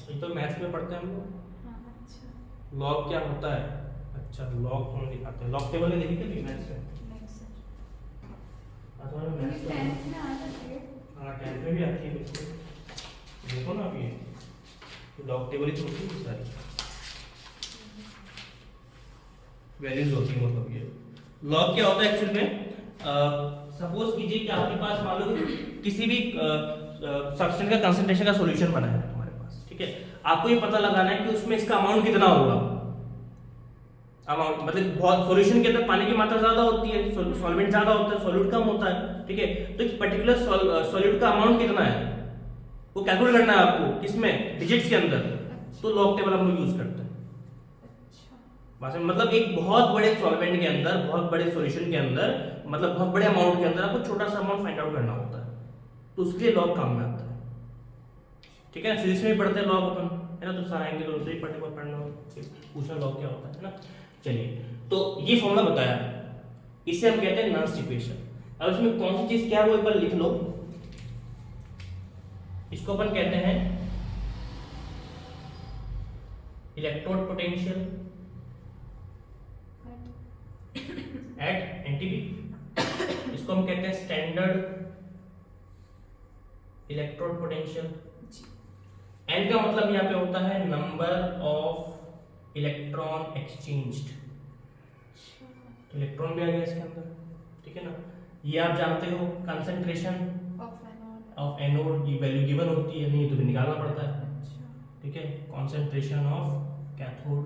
ये तो मैथ्स में पढ़ते हैं हम लोग। हाँ, अच्छा। लॉग क्या होता है? अच्छा, लॉग तो दिखाते हैं, लॉग टेबल में देखी कभी मैथ्स में? नहीं सर। अच्छा, मैथ्स ये 10th में आ जाती है। हाँ 10th में भी आती है बिल्कुल। देखो ना, अब ये लॉग टेबल ही तो होती है सारी, वैल्यूज होती है, मतलब ये लॉग क्या होता है एक्चुअल में। सपोज कीजिए कि आपके पास मान लो कि किसी भी सब्सटेंस का कंसंट्रेशन का सॉल्यूशन बना है तुम्हारे पास, ठीक है। आपको ये पता लगाना है कि उसमें इसका अमाउंट कितना होगा। अमाउंट मतलब बहुत सॉल्यूशन के अंदर पानी की मात्रा ज्यादा होती है, सॉल्वेंट ज्यादा होता है, सॉल्यूट कम होता है, ठीक है। तो एक पर्टिकुलर सॉल्यूट का अमाउंट कितना है वो कैलकुलेट करना है आपको, किसमें, डिजिट्स के अंदर। तो लॉग टेबल हम लोग यूज करते हैं। अच्छा। मतलब एक बहुत बड़े सॉल्वेंट के अंदर, बहुत बड़े सॉल्यूशन के अंदर, मतलब बहुत बड़े अमाउंट के अंदर आपको छोटा सा अमाउंट फाइंड आउट करना होता है, तो उसके लिए लॉग काम में आता है, ठीक है। फिजिक्स में भी पढ़ते हैं लॉग अपन, है ना, तो सारा आएंगे तो उनसे ही पढ़ना पूछना लॉग क्या होता है ना। चलिए, तो ये फॉर्मूला बताया, इसे हम कहते हैं नॉन इक्वेशन। अब इसमें कौन सी चीज क्या है वो एक बार लिख लो। इसको अपन कहते हैं इलेक्ट्रोड पोटेंशियल एट एनटीपी। इसको हम कहते हैं स्टैंडर्ड इलेक्ट्रोड पोटेंशियल। एन का मतलब यहाँ पे होता है number of electron exchanged, electron भी आ गया इसके अंदर, ठीक है ना। ये आप जानते हो कंसंट्रेशन ऑफ एनोड, ये वैल्यू गिवन होती है, नहीं तो भी निकालना पड़ता है, ठीक है। कंसंट्रेशन ऑफ कैथोड,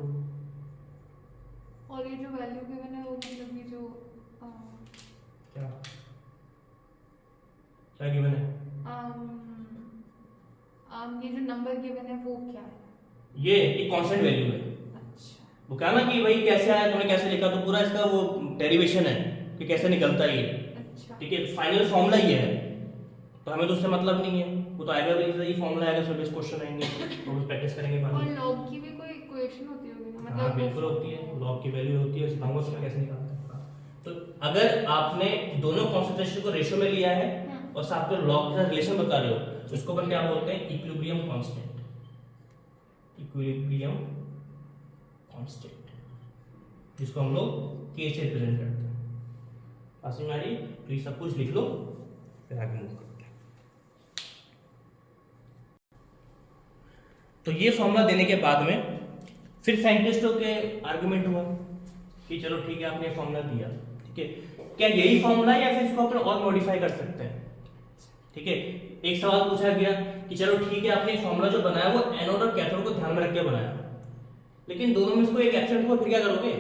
और ये जो वैल्यू गिवन है वो मतलब ये जो क्या क्या गिवन है, ये जो नंबर गिवन है वो क्या है? ये एक कांस्टेंट वैल्यू है। अच्छा। वो क्या ना कि भाई कैसे आया, तुमने कैसे लिखा, तो पूरा इसका वो डेरिवेशन है कि कैसे निकलता है ये, अच्छा। ठीक है। फाइनल फॉर्मूला ये है, तो हमें तो उससे मतलब नहीं है, वो तो आएगा भी, ये फॉर्मूला आएगा, सब क्वेश्चन आएंगे तो हम प्रैक्टिस करेंगे बाद और में। लॉग की भी कोई इक्वेशन होती होगी ना, हाँ बिल्कुल होती है, लॉग की वैल्यू होती है, सिखाऊंगा उसमें कैसे निकालते हैं। तो अगर आपने दोनों कॉन्सेंट्रेशन को रेशियो में लिया है और साथ में लॉग के साथ रिलेशन बता रहे हो, तो इसको अपन क्या बोलते हैं, इक्विलिब्रियम कांस्टेंट, इक्विलिब्रियम कांस्टेंट, जिसको हम लोग के से रिप्रेजेंट करते हैं। पास में आ रही, तो ये सब कुछ लिख लो, फिर आगे मूव करते हैं। तो ये फॉर्मूला देने के बाद में फिर साइंटिस्टों के आर्गुमेंट हुआ कि चलो ठीक है, आपने फॉर्मूला दिया, ठीक है, क्या यही फॉर्मूला है या फिर इसको अपन और मॉडिफाई कर सकते हैं, ठीक है। एक सवाल पूछा गया कि चलो ठीक है, आपने फॉर्मूला जो बनाया वो एनोड और कैथोड को ध्यान में रख के बनाया, लेकिन दोनों में इसको एक एब्सेंट हुआ, फिर क्या करोगे,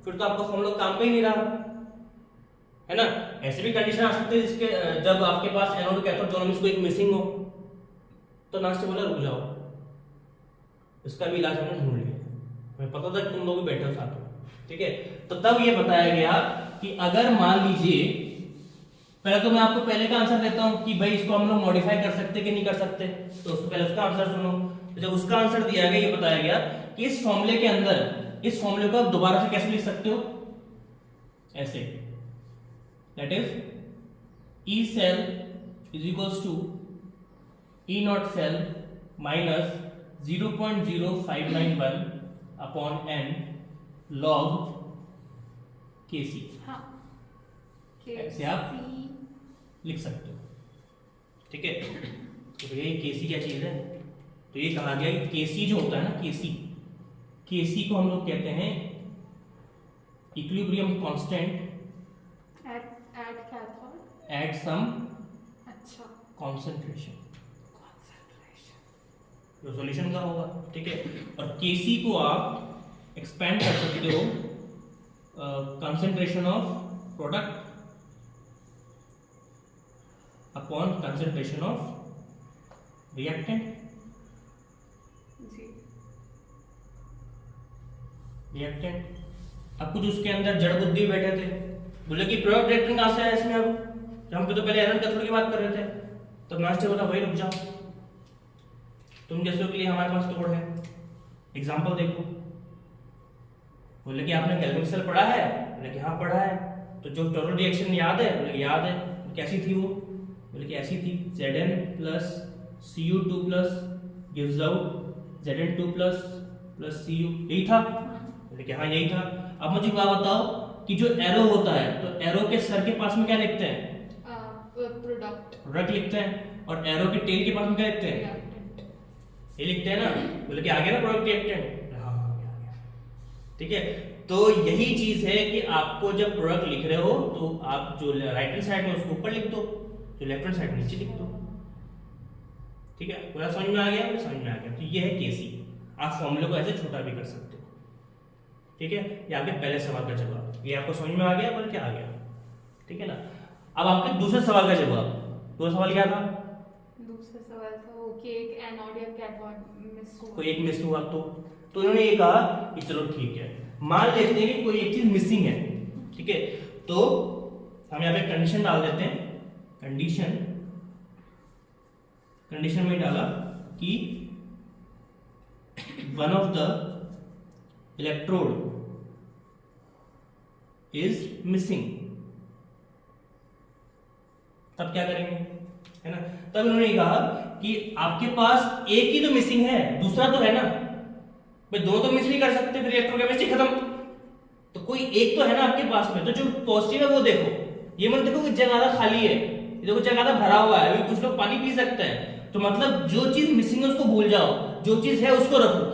फिर तो आपका फॉर्मूला काम पे ही नहीं रहा, है ना। ऐसे भी कंडीशन आ सकती है जिसके जब आपके पास एनोड और कैथोड दोनों में से कोई एक मिसिंग हो, तो नाश्ते बोला रुक जाओ, इसका भी इलाज हमने ढूंढ लिया, हमें पता था कि तुम लोग भी बैठे हो साथ में, ठीक है। तो तब ये बताया गया कि अगर मान लीजिए, पहले तो मैं आपको पहले का आंसर देता हूं कि भाई इसको हम लोग मॉडिफाई कर सकते कि नहीं कर सकते, तो उससे पहले उसका आंसर सुनो। तो जब उसका आंसर दिया गया, ये बताया गया कि इस फॉर्मूले के अंदर, इस फॉर्मूले को आप दोबारा से कैसे लिख सकते हो, ऐसे, that is E cell is equals to E not cell minus 0.0591 upon N log K C. हाँ, ऐसे आप लिख सकते हो, ठीक है। तो ये केसी क्या चीज है, तो ये कहा गया कि केसी जो होता है ना, केसी को हम लोग कहते हैं equilibrium constant at cathode at some अच्छा कंसंट्रेशन, जो सॉल्यूशन का होगा, ठीक है। और केसी को आप एक्सपेंड कर सकते हो concentration of product upon concentration of reactant, जी। रिएक्टेंट। अब कुछ उसके अंदर जड़ बुद्धि बैठे थे, बोले कि प्रोडक्ट रिएक्टेंट कहां से आया इसमें? अब हम तो पहले आयरन कैथोड की बात कर रहे थे, तो मास्टर बोला भाई रुक जाओ, तुम जैसों के लिए हमारे पास तोड़ है, एग्जांपल देखो। बोले कि आपने केल्विन सेल पढ़ा है? बोले कि हाँ पढ़ा है। तो जो टोटल रिएक्शन याद है? बोले याद है। कैसी थी वो? बोले कि ऐसी थी, Zn plus Cu2 plus gives out Zn2 plus Cu, यही था? बोले कि हाँ यही था। अब मुझे बात बताओ कि जो एरो होता है, तो एरो के सर के पास में क्या लिखते हैं? प्रोडक्ट लिखते हैं, और एरो के टेल के पास में क्या लिखते हैं? रिएक्टेंट। ये लिखते हैं ना। बोले कि आ गया ना प्रोडक्ट रिएक्टेंट? हाँ आ गया। ठीक है, तो यही चीज है कि आपको जब प्रोडक्ट लिख रहे हो तो आप जो राइट हैंड साइड में उसको ऊपर लिख दो, जो लेफ्ट हैंड साइड नीचे लिख दो। ठीक है, पूरा समझ में आ गया? समझ में आ गया। तो ये है केसी। आप फॉर्मूले को ऐसे छोटा भी कर सकते हो। ठीक है, ये आपके पहले सवाल का जवाब। ये आपको समझ में आ गया? बोले क्या आ गया? ठीक है ना। अब आपके दूसरे सवाल का जवाब। दूसरा सवाल क्या था? दूसरा सवाल था वो कि एक एनोड या कैथोड मिस हुआ। कोई एक मिस हुआ तो इन्होंने ये कहा कि चलो ठीक है, मान लेते हैं कि कोई एक चीज मिसिंग है। ठीक है, तो हम यहाँ पे कंडीशन डाल देते हैं। कंडीशन में डाला कि one of the electrode is missing. तब क्या करेंगे? है ना, तब इन्होंने कहा कि आपके पास एक ही तो मिसिंग है, दूसरा तो है ना भाई, दो तो मिस नहीं कर सकते, फिर इलेक्ट्रोकेमिस्ट्री खत्म। तो कोई एक तो है ना आपके पास में, तो जो पॉजिटिव है वो देखो। ये मत देखो कि जगह आधा खाली है, ये देखो जगह आधा भरा हुआ है, अभी कुछ लोग पानी पी सकते हैं। तो मतलब जो चीज मिसिंग है उसको भूल जाओ, जो चीज है उसको रखो।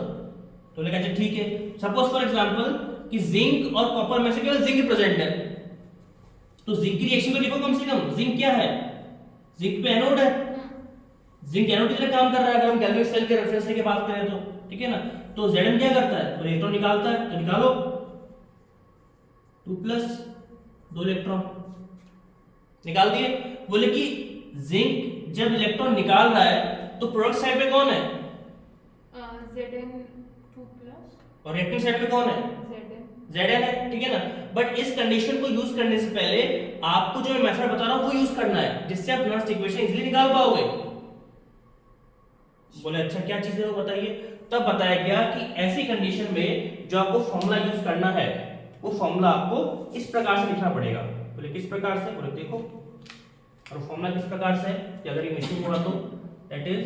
तो लगा अच्छा ठीक है, सपोज फॉर एग्जांपल कि जिंक और कॉपर में से केवल जिंक प्रेजेंट है, तो जिंक की रिएक्शन को लिखो कम से कम। जिंक क्या है? जिंक पे एनोड है, जिंक एनोड के लिए काम कर रहा है। अगर हम गैल्वेनिक सेल के रेफरेंस लेके बात करें तो ठीक है ना। तो Zn क्या करता है? तो इलेक्ट्रॉन निकालता है, तो निकालो 2+ 2 इलेक्ट्रॉन निकाल दिए। बोले कि जिंक जब इलेक्ट्रॉन निकाल रहा है तो प्रोडक्ट साइड पे कौन है? Zn2+, और रिएक्टिव साइड पे कौन है? Zn है। ठीक है ना। बट इस कंडीशन को यूज करने से पहले आपको जो मैं मेथड बता रहा हूं वो यूज करना है, जिससे आप नॉइस इक्वेशन इजीली निकाल पाओगे। बोले अच्छा क्या चीज है वो बताइए। तब बताया गया कि ऐसी कंडीशन में जो आपको फॉर्मूला यूज करना है वो फॉर्मूला आपको इस प्रकार से लिखना पड़ेगा। बोले किस प्रकार से? बोले देखो, और फॉर्मूला किस प्रकार से है कि अगर ये मिसिंग हुआ तो that is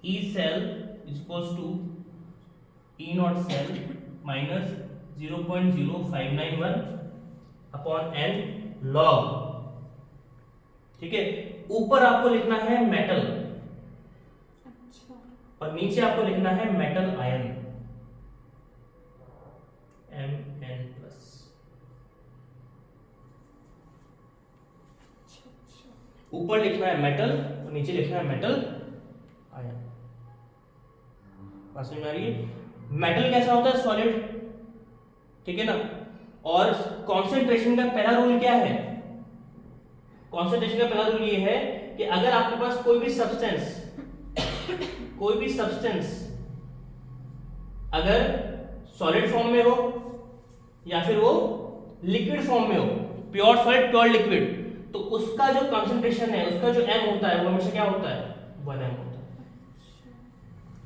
E cell equals to E not cell minus 0.0591 upon N log. ठीक है, ऊपर आपको लिखना है मेटल और नीचे आपको लिखना है मेटल आयन Mn+। ऊपर लिखना है मेटल और नीचे लिखना है मेटल आयन। बात समझ में आ रही है? मेटल कैसा होता है? सॉलिड। ठीक है ना। और कॉन्सेंट्रेशन का पहला रूल क्या है? कॉन्सेंट्रेशन का पहला रूल ये है कि अगर आपके पास कोई भी सब्सटेंस अगर सॉलिड फॉर्म में हो या फिर वो लिक्विड फॉर्म में हो, प्योर सॉलिड प्योर लिक्विड, तो उसका जो कंसंट्रेशन है, उसका जो m होता है वो हमेशा क्या होता है? 1m होता है।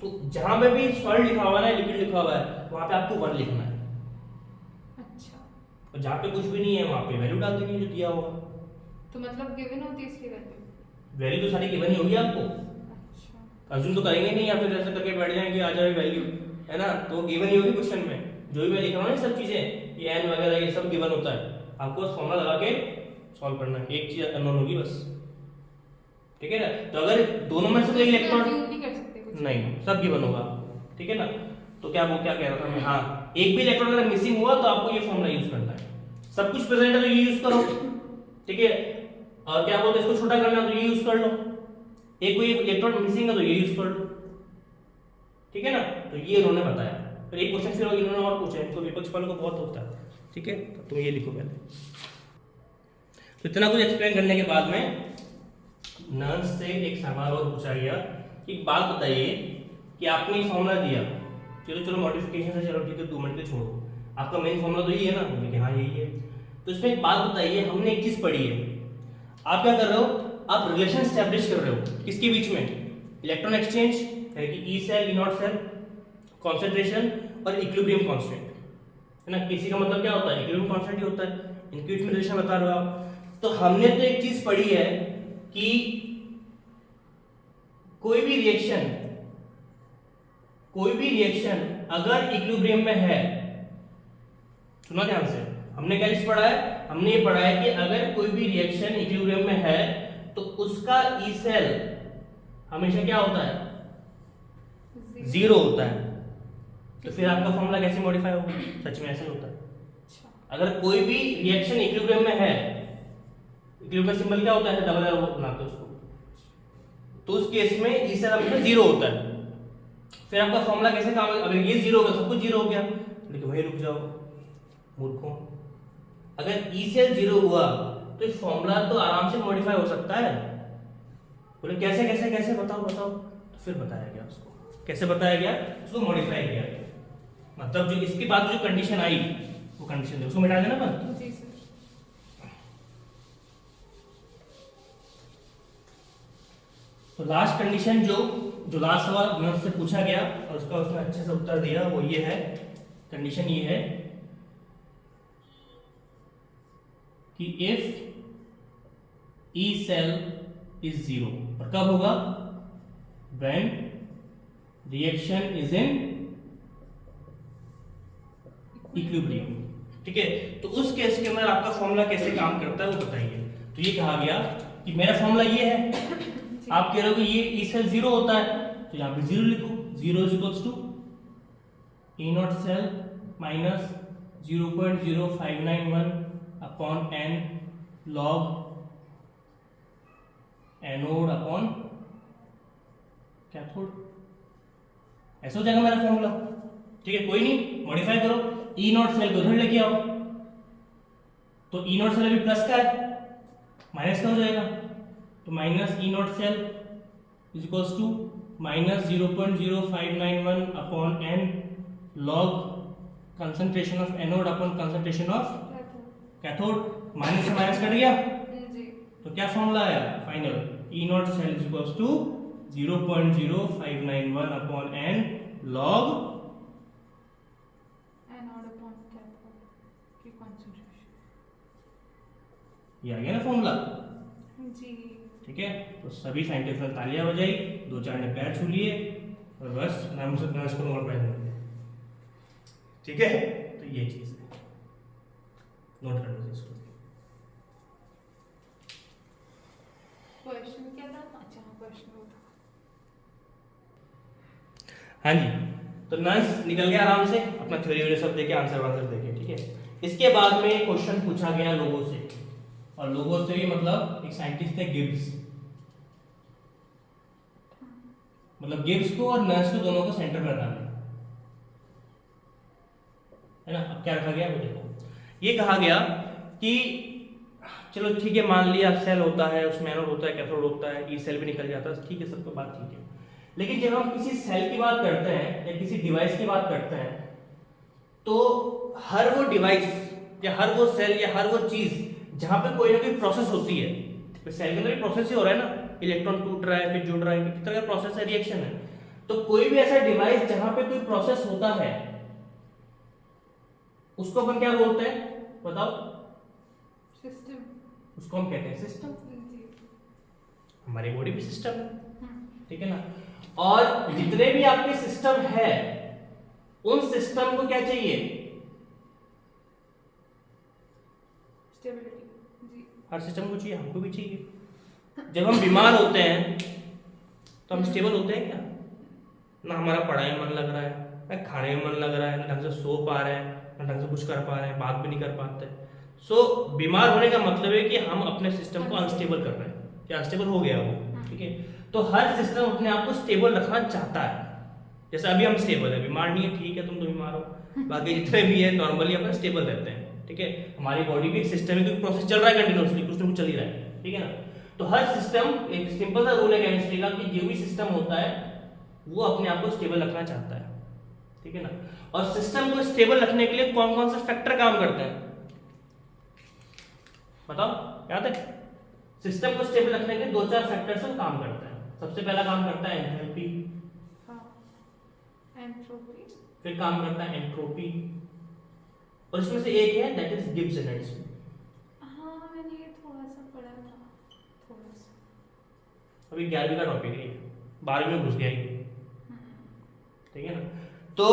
तो जहां पे भी सॉलिड लिखा हुआ है, लिक्विड लिखा हुआ है, वहां पे आपको 1 लिखना है। अच्छा। और जहां पे कुछ भी नहीं है वहां पे वैल्यू डाल देनी है जो दिया होगा। तो मतलब गिवन होती है इसकी वैल्यू तो सारी गिवन ही होगी आपको। अच्छा। अज्यूम तो करेंगे नहीं या फिर ऐसा करके बैठ जाएंगे आ जाए वैल्यू, है ना। तो गिवन ही होगी क्वेश्चन में, जो भी मैं लिख रहा हूं ना सब चीजें, ये n वगैरह ये सब गिवन होता है। आपको बस फॉर्मूला लगा के सॉल्व करना है, एक चीज अननोन होगी बस। ठीक है ना। तो अगर दोनों में से कोई इलेक्ट्रॉन नहीं कर सकते कुछ नहीं, सब गिवन होगा। ठीक है ना। तो क्या कह रहा था मैं, हाँ एक भी इलेक्ट्रॉन अगर मिसिंग हुआ तो आपको ये फॉर्मूला यूज करना है। सब कुछ प्रेजेंट है तो ये यूज करो। ठीक है, और क्या बोलते हैं इसको छोटा करना तो ये यूज कर लो। एक कोई इलेक्ट्रॉन मिसिंग है तो ये यूज कर लो। ठीक है ना। तो ये इन्होंने बताया। फिर एक क्वेश्चन फिर इन्होंने और पूछा, इनको विपक्ष वालों को बहुत होता है। ठीक है, तो तुम ये लिखो पहले। तो इतना कुछ एक्सप्लेन करने के बाद में नर्स से एक सवाल और पूछा गया एक बात बताइए कि आपने ये फॉर्मूला दिया, चलो मॉडिफिकेशन से, चलो ठीक है 2 मिनट के छोड़ो, आपका मेन फॉर्मूला तो यही है ना, बोले कि हाँ यही है। तो इसमें एक बात बताइए, हमने एक चीज पढ़ी है, आप क्या कर रहे हो, आप रिलेशन स्टैब्लिश कर रहे हो किसके बीच में, इलेक्ट्रॉन एक्सचेंज है कि E cell E not cell, concentration और इक्विलिब्रियम कांस्टेंट, है ना। किसी का मतलब क्या होता है, इक्विलिब्रियम कांस्टेंट ही होता है, इनके बीच में रिलेशन बता रहे हो आप। तो हमने तो एक चीज पढ़ी है कि कोई भी रिएक्शन अगर इक्विलिब्रियम में है, सुना ध्यान से, हमने क्या चीज पढ़ा है, हमने ये पढ़ा है कि अगर कोई भी रिएक्शन इक्विलिब्रियम में है तो उसका ई सेल हमेशा क्या होता है, 0 होता है। तो फिर आपका फॉर्मूला कैसे मॉडिफाई होगा, सच में ऐसे होता है। अगर कोई भी रिएक्शन इक्विलिब्रियम में है, इक्विलिब्रियम सिंबल क्या होता है, डबल एरो बनाते हैं उसको, तो उस केस में ई सेल हमेशा 0 होता है। फिर आपका फॉर्मूला कैसे काम, अगर ये 0 हो गया सब कुछ 0 हो गया, लेकिन वही रुक जाओ मूर्खों, अगर ई सेल 0 हुआ तो फॉर्मूला तो आराम से मॉडिफाई हो सकता है। बोले कैसे कैसे कैसे बताओ, तो फिर बताया गया उसको, कैसे बताया गया उसको, मॉडिफाई किया गया। मतलब जो इसके बाद जो कंडीशन आई वो कंडीशन उसको मिटा देना अपन। जी सर। तो लास्ट कंडीशन जो लास्ट सवाल में उससे पूछा गया और उसका उसने अच्छे से उत्तर दिया, वो ये है, कंडीशन ये है कि इफ ई सेल इज 0, और कब होगा, when reaction is in equilibrium. ठीक है, तो उस केस के अंदर आपका फॉर्मूला कैसे काम करता है वो बताइए। तो ये कहा गया कि मेरा फॉर्मूला ये है, आप कह रहे हो कि ये ई सेल 0 होता है, तो यहाँ पे 0 लिखो, 0 is equals to E not cell minus 0.0591 upon n log anode upon cathode, ऐसा हो जाएगा मेरा फॉर्मूला। ठीक है, कोई नहीं, मॉडिफाई करो, ई नॉट सेल को उधर लेके आओ, तो ई नॉट सेल अभी प्लस का है, माइनस का हो जाएगा, तो minus E not cell is equals to minus 0.0591 upon n log concentration of anode upon concentration of cathode, minus से माइनस कट गया, जी। तो क्या फॉर्मूला आया final, E not cell is equals to 0.0591 upon n log anode upon cathode की concentration, ये आ गया ना फॉर्मूला। जी। ठीक है, तो सभी साइंटिस्ट ने तालियां बजाई, 2-4 ने पैर छू लिए और बस नाम से नर्स को नोट पहन दिया। ठीक है, तो ये चीज है, नोट कर लीजिए इसको। क्वेश्चन क्या था, अच्छा क्वेश्चन था। हाँ जी, तो नर्स निकल गया आराम से, अपना थ्योरी वगैरह सब देके आंसर देके। ठीक है, इसके बाद में क्वेश्चन पूछा गया लोगों से, और लोगों से भी मतलब एक साइंटिस्ट थे गिब्स, मतलब गिब्स को और नर्स को दोनों को सेंटर में रखा गया, है ना। अब क्या रखा गया वो देखो, ये कहा गया कि चलो ठीक है, मान लिया सेल होता है, उसमें एनोड होता है, कैथोड होता है, ई सेल भी निकल जाता है, ठीक है, सबको बात ठीक है। लेकिन जब हम किसी सेल की बात करते हैं या किसी डिवाइस की बात करते हैं, तो हर वो डिवाइस या हर वो सेल या हर वो चीज जहां पे कोई ना कोई प्रोसेस होती है, तो सेल के अंदर भी प्रोसेस ही हो रहा है ना, इलेक्ट्रॉन टूट रहा है फिर जुड़ रहा है, किस तरह का प्रोसेस है, रिएक्शन है। तो कोई भी ऐसा डिवाइस जहां पे कोई प्रोसेस होता है उसको अपन क्या बोलते हैं, बताओ, सिस्टम, उसको हम कहते हैं सिस्टम। जी। हमारी बॉडी भी सिस्टम है, ठीक है ना। और जितने भी आपके सिस्टम है, उन सिस्टम को क्या चाहिए, स्टेबिलिटी, जी। हर सिस्टम को चाहिए, हमको भी चाहिए। जब हम बीमार होते हैं तो हम स्टेबल होते हैं क्या, ना हमारा पढ़ाई में मन लग रहा है, ना खाने में मन लग रहा है, ना ढंग से सो पा रहे हैं, ना ढंग से कुछ कर पा रहे हैं, बात भी नहीं कर पाते। सो बीमार होने का मतलब है कि हम अपने सिस्टम को अनस्टेबल कर रहे हैं, क्या अनस्टेबल हो गया वो, ठीक है। तो हर सिस्टम अपने आप को स्टेबल रखना चाहता है, जैसे अभी हम स्टेबल है, बीमार नहीं है, ठीक है, तुम तो बीमार हो, बाकी जितने भी है नॉर्मली अपना स्टेबल रहते हैं, ठीक है। हमारी बॉडी भी एक सिस्टम है, क्योंकि प्रोसेस चल रहा है कंटिन्यूअसली, कुछ ना कुछ चल ही रहा है, ठीक है ना। तो तो हर सिस्टम, एक सिंपल सा रूल है केमिस्ट्री का कि जो भी सिस्टम होता है वो अपने आप को स्टेबल रखना चाहता है, ठीक है ना। और सिस्टम को स्टेबल रखने के लिए कौन कौन से फैक्टर काम करते हैं बताओ, याद है? सिस्टम को स्टेबल रखने के लिए 2-4 फैक्टर से काम करते हैं। सबसे पहला काम करता है एंथैल्पी, एंट्रोपी, फिर काम करता है एंट्रोपी, और इसमें से एक है दैट इज गिब्स एनर्जी। हाँ मैंने ये थोड़ा सा पढ़ा था, थोड़ा सा। अभी 11वीं का टॉपिक है, 12वीं में घुस गया ये, ठीक है ना। तो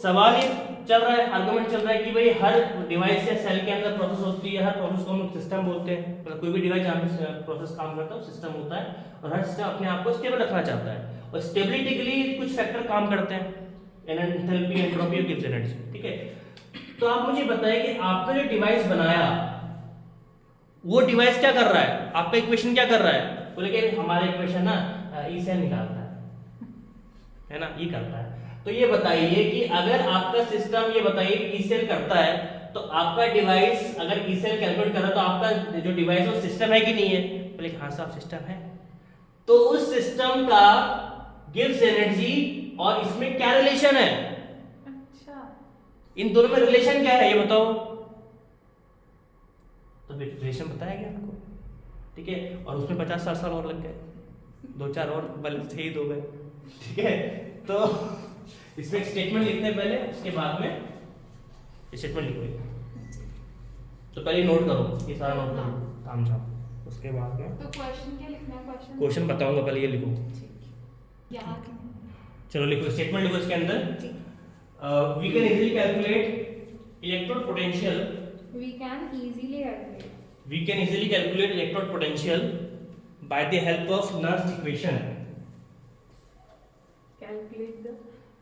सवाल ये चल रहा है, आर्गुमेंट चल रहा है कि भाई हर डिवाइस या सेल के अंदर प्रोसेस होती है, हर प्रोसेस को हम लोग सिस्टम बोलते हैं। मतलब कोई भी डिवाइस जहाँ पे प्रोसेस काम करता है वो सिस्टम होता है, और हर सिस्टम अपने आप को स्टेबल रखना चाहता है, और स्टेबिलिटी के लिए कुछ फैक्टर काम करते हैं, एंथैल्पी, एंट्रोपी और गिब्स एनर्जी, ठीक है। तो आप मुझे बताइए कि आपने जो डिवाइस बनाया वो डिवाइस क्या कर रहा है, आपका इक्वेशन क्या कर रहा है? बोले कि हमारा इक्वेशन ना ई सेल निकालता है ना, ये करता है। तो ये बताइए कि अगर आपका सिस्टम, ये बताइए ई सेल करता है, तो आपका डिवाइस अगर ई सेल कैलकुलेट कर रहा है तो आपका जो डिवाइस है वो सिस्टम है कि नहीं है? बोले हाँ साहब सिस्टम है। तो उस सिस्टम का गिव्स एनर्जी और इसमें क्या रिलेशन है? अच्छा, इन दोनों में रिलेशन क्या है ये बताओ। तो फिर रिलेशन बताया गया आपको, ठीक है। और उसमें 50-60 साल और लग गए, 2-4 और बल थे ही 2 गए, ठीक है। तो इसमें एक स्टेटमेंट लिखते हैं पहले, उसके बाद में स्टेटमेंट लिखोगे। तो पहले नोट करो, ये सारा नोट करो, काम जाओ। उसके बाद में तो क्वेश्चन क्या लिखना है? क्वेश्चन बताऊंगा, पहले ये लिखो। यहाँ चलो लिखो, स्टेटमेंट लिखो इसके अंदर। We can easily calculate electrode potential, we can easily calculate we can easily calculate electrode potential by the help of Nernst equation. the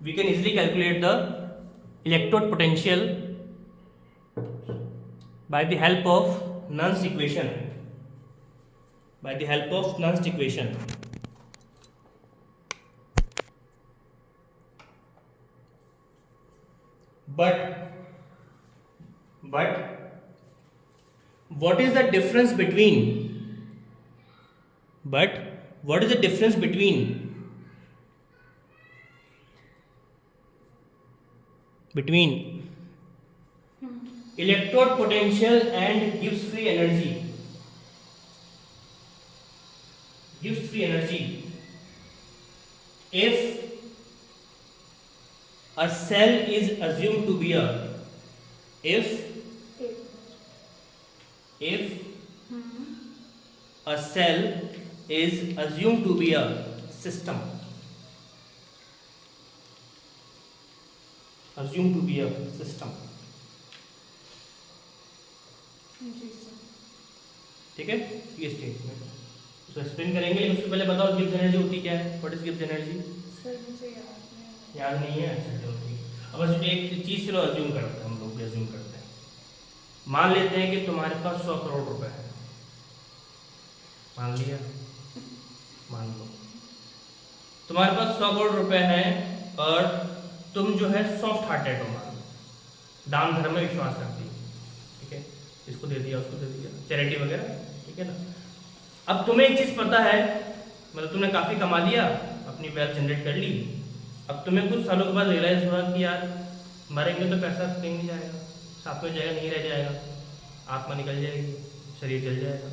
We can easily calculate the electrode potential by the help of Nernst equation. By the help of Nernst equation. But what is the difference between? But what is the difference between electrode potential and Gibbs free energy? Gibbs free energy. If a cell is assumed to be a, if a cell is assumed to be a system, assumed to be a system, ठीक है। ये statement उसको explain करेंगे, लेकिन उससे पहले बताओ Gibbs energy होती क्या है? What is Gibbs energy? Sir मुझे याद नहीं है? अच्छा चलो ठीक है। अब बस एक चीज चलो अज्यूम करते हैं, हम लोग भी अज्यूम करते हैं। मान लेते हैं कि तुम्हारे पास 100 करोड़ रुपए है, मान लिया, मान लो तुम्हारे पास 100 करोड़ रुपए है, और तुम जो है सॉफ्ट हार्टेड हो, मान लो दान धर्म में विश्वास करती हो, ठीक है। इसको दे दिया, उसको दे दिया, चैरिटी वगैरह, ठीक है ना। अब तुम्हें एक चीज पता है, मतलब तुमने काफी कमा लिया, अपनी वेल्थ जनरेट कर ली। अब तुम्हें कुछ सालों के बाद रियलाइज हुआ कि यार मरेंगे तो पैसा कहीं नहीं जाएगा, साथ में जाएगा, नहीं रह जाएगा, आत्मा निकल जाएगी, शरीर जल जाएगा।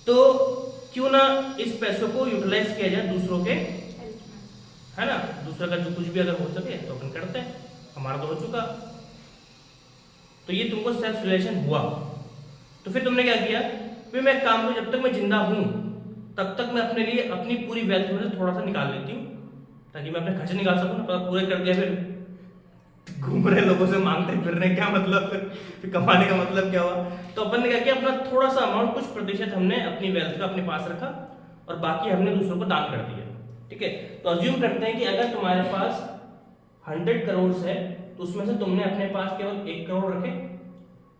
तो क्यों ना इस पैसों को यूटिलाइज किया जाए दूसरों के, है ना, दूसरा का जो कुछ भी अगर हो सके तो अपन करते हैं, हमारा तो हो चुका। तो ये तुमको सेल्फ रिलेशन हुआ। तो फिर तुमने क्या किया? फिर मैं काम को, जब तक मैं जिंदा हूं तब तक मैं अपने लिए अपनी पूरी वेल्थ में से थोड़ा सा निकाल लेती हूँ, ताकि मैं अपने खर्चे निकाल सकूँ ना। पूरे कर दिया फिर घूम रहे लोगों से मांगते फिर रहे, क्या मतलब? फिर कमाने का मतलब क्या हुआ? तो अपन ने क्या किया, अपना थोड़ा सा अमाउंट, कुछ प्रतिशत हमने अपनी वेल्थ का अपने पास रखा, और बाकी हमने दूसरों को दान कर दिया, ठीक है। तो अज्यूम करते हैं कि अगर तुम्हारे पास 100 करोड़ है, तो उसमें से तुमने अपने पास केवल 1 करोड़ रखे,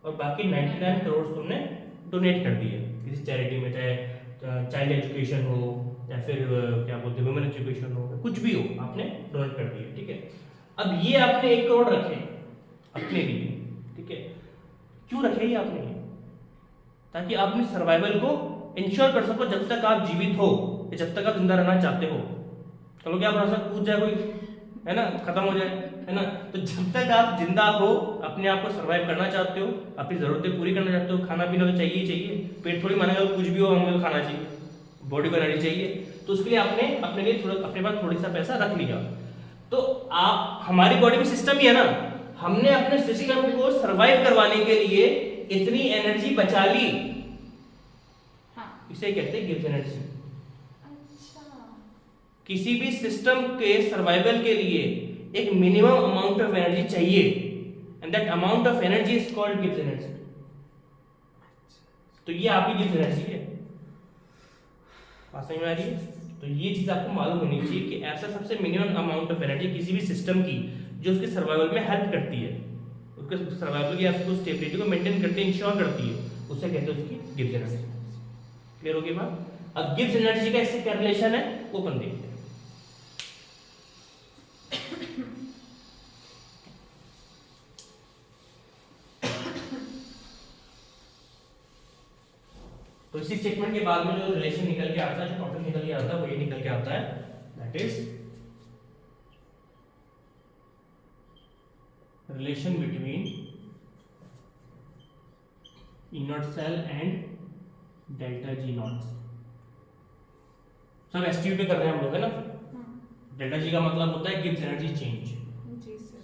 और बाकी 99 करोड़ तुमने डोनेट कर दिए किसी चैरिटी में, चाहे चाइल्ड एजुकेशन हो, या फिर क्या बोलते हैं वुमेन एजुकेशन हो, कुछ भी हो, आपने डोनेट कर दिए, ठीक है। अब ये आपने 1 करोड़ रखे अपने लिए, ठीक है। क्यों रखे ये आपने? ताकि आप अपनी सर्वाइवल को इंश्योर कर सको जब तक आप जीवित हो या जब तक आप जिंदा रहना चाहते हो। चलो क्या भरोसा कूद जाए कोई, है ना, खत्म हो जाए, है ना। तो जब तक आप जिंदा हो, अपने आप को सर्वाइव करना चाहते हो, अपनी जरूरतें पूरी करना चाहते हो, खाना पीना तो चाहिए ही चाहिए, पेट थोड़ी मानेगा कुछ भी हो हमें तो खाना चाहिए, बॉडी को एनर्जी चाहिए, तो उसके लिए आपने अपने लिए थोड़ा अपने पास थोड़ी सा पैसा रख लिया। तो आप, हमारी बॉडी में सिस्टम ही है ना, हमने अपने सिस्टम को सर्वाइव करवाने के लिए इतनी एनर्जी बचा ली, हाँ। इसे कहते हैं गिब्स एनर्जी। अच्छा। किसी भी सिस्टम के सर्वाइवल के लिए एक मिनिमम अमाउंट ऑफ एनर्जी चाहिए, and that amount of energy is called Gibbs energy. तो ये आपकी गिब्स एनर्जी है, बात समझ में आ रही है। तो ये चीज आपको मालूम होनी चाहिए कि ऐसा सबसे मिनिमम अमाउंट ऑफ एनर्जी किसी भी सिस्टम की जो उसके सर्वाइवल में हेल्प करती है, उसके सर्वाइवल की आपको स्टेबिलिटी को मेंटेन करती है, इंश्योर करती है, उसे कहते हैं उसकी गिब्स एनर्जी। क्लियर हो गई बात। अब गिब्स एनर्जी का इससे क्या रिलेशन है वो अपन देखते हैं। तो इसी स्टेटमेंट के बाद में जो रिलेशन निकल के आता है, जो टॉपिक निकल के आता है, वो ये निकल के आता है, that is relation between E not cell and delta G naught. सब एसटीयू पे कर रहे हैं हम लोग, है ना। डेल्टा जी का मतलब होता है गिब्स एनर्जी चेंज। जी सर।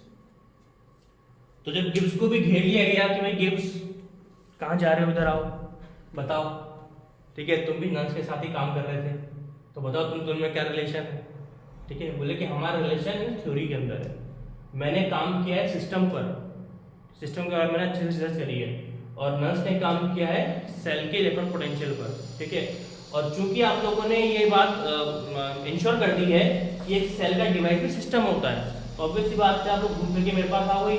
तो जब गिब्स को भी घेर लिया गया कि भाई गिब्स कहाँ जा रहे हो, इधर आओ, बताओ, ठीक है, तुम भी नर्स के साथ ही काम कर रहे थे, तो बताओ तुम में क्या रिलेशन है। ठीक है, बोले कि हमारा रिलेशन थ्योरी के अंदर है, मैंने काम किया है सिस्टम पर, सिस्टम के बारे में मैंने अच्छे से रिसर्च करी है, और नर्स ने काम किया है सेल के इलेक्ट्रॉन पोटेंशियल पर। ठीक है, और चूंकि आप लोगों ने ये बात इंश्योर कर दी है कि एक सेल का डिवाइस में सिस्टम होता है, तो ऑब्वियस सी बात है आप लोग घूम फिर के मेरे पास आओगे,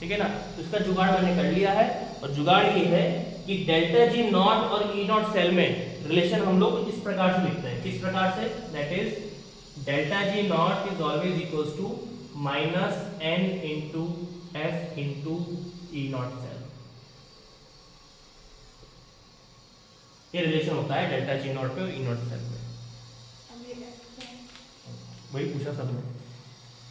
ठीक है ना। तो इसका जुगाड़ मैंने कर लिया है, और जुगाड़ ये है कि डेल्टा जी नॉट और ई नॉट सेल में रिलेशन हम लोग इस प्रकार से लिखते हैं। किस प्रकार से, that is delta G not is always equals to minus n into F into E not cell. ये रिलेशन होता है डेल्टा जी नॉट पे और ई नॉट सेल में। वही पूछा सबने,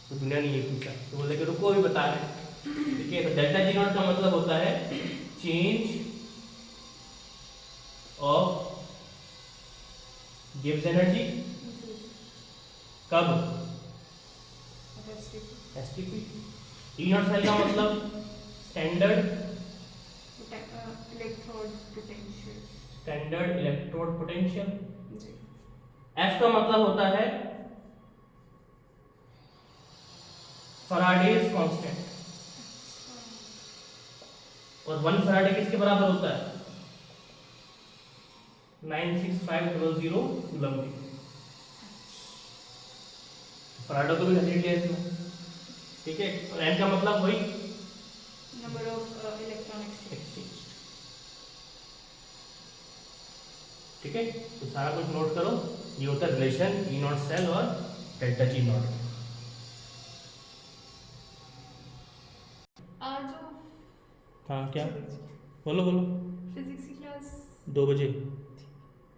तो दुनिया ने ये पूछा, तो बोले कि रुको अभी बता रहे। ठीक है, तो डेल्टा जी नॉट का मतलब होता है चेंज ऑफ गिब्स एनर्जी कब, एसटीपी। ई नॉट सेल का मतलब स्टैंडर्ड इलेक्ट्रोड पोटेंशियल। एफ का मतलब होता है फैराडेज कांस्टेंट, और 1 फैराडे किसके बराबर होता है, 96500 कूलम के। फैराडे को भी कंसीडर किया इसमें। ठीक है, और एन का मतलब वही नंबर ऑफ इलेक्ट्रॉन एक्सचेंज। ठीक है, तो सारा कुछ नोट करो, ये होता है रिलेशन ई नॉट सेल और डेल्टा जी नॉट। आज हाँ क्या, बोलो बोलो। फिजिक्स की क्लास 2 बजे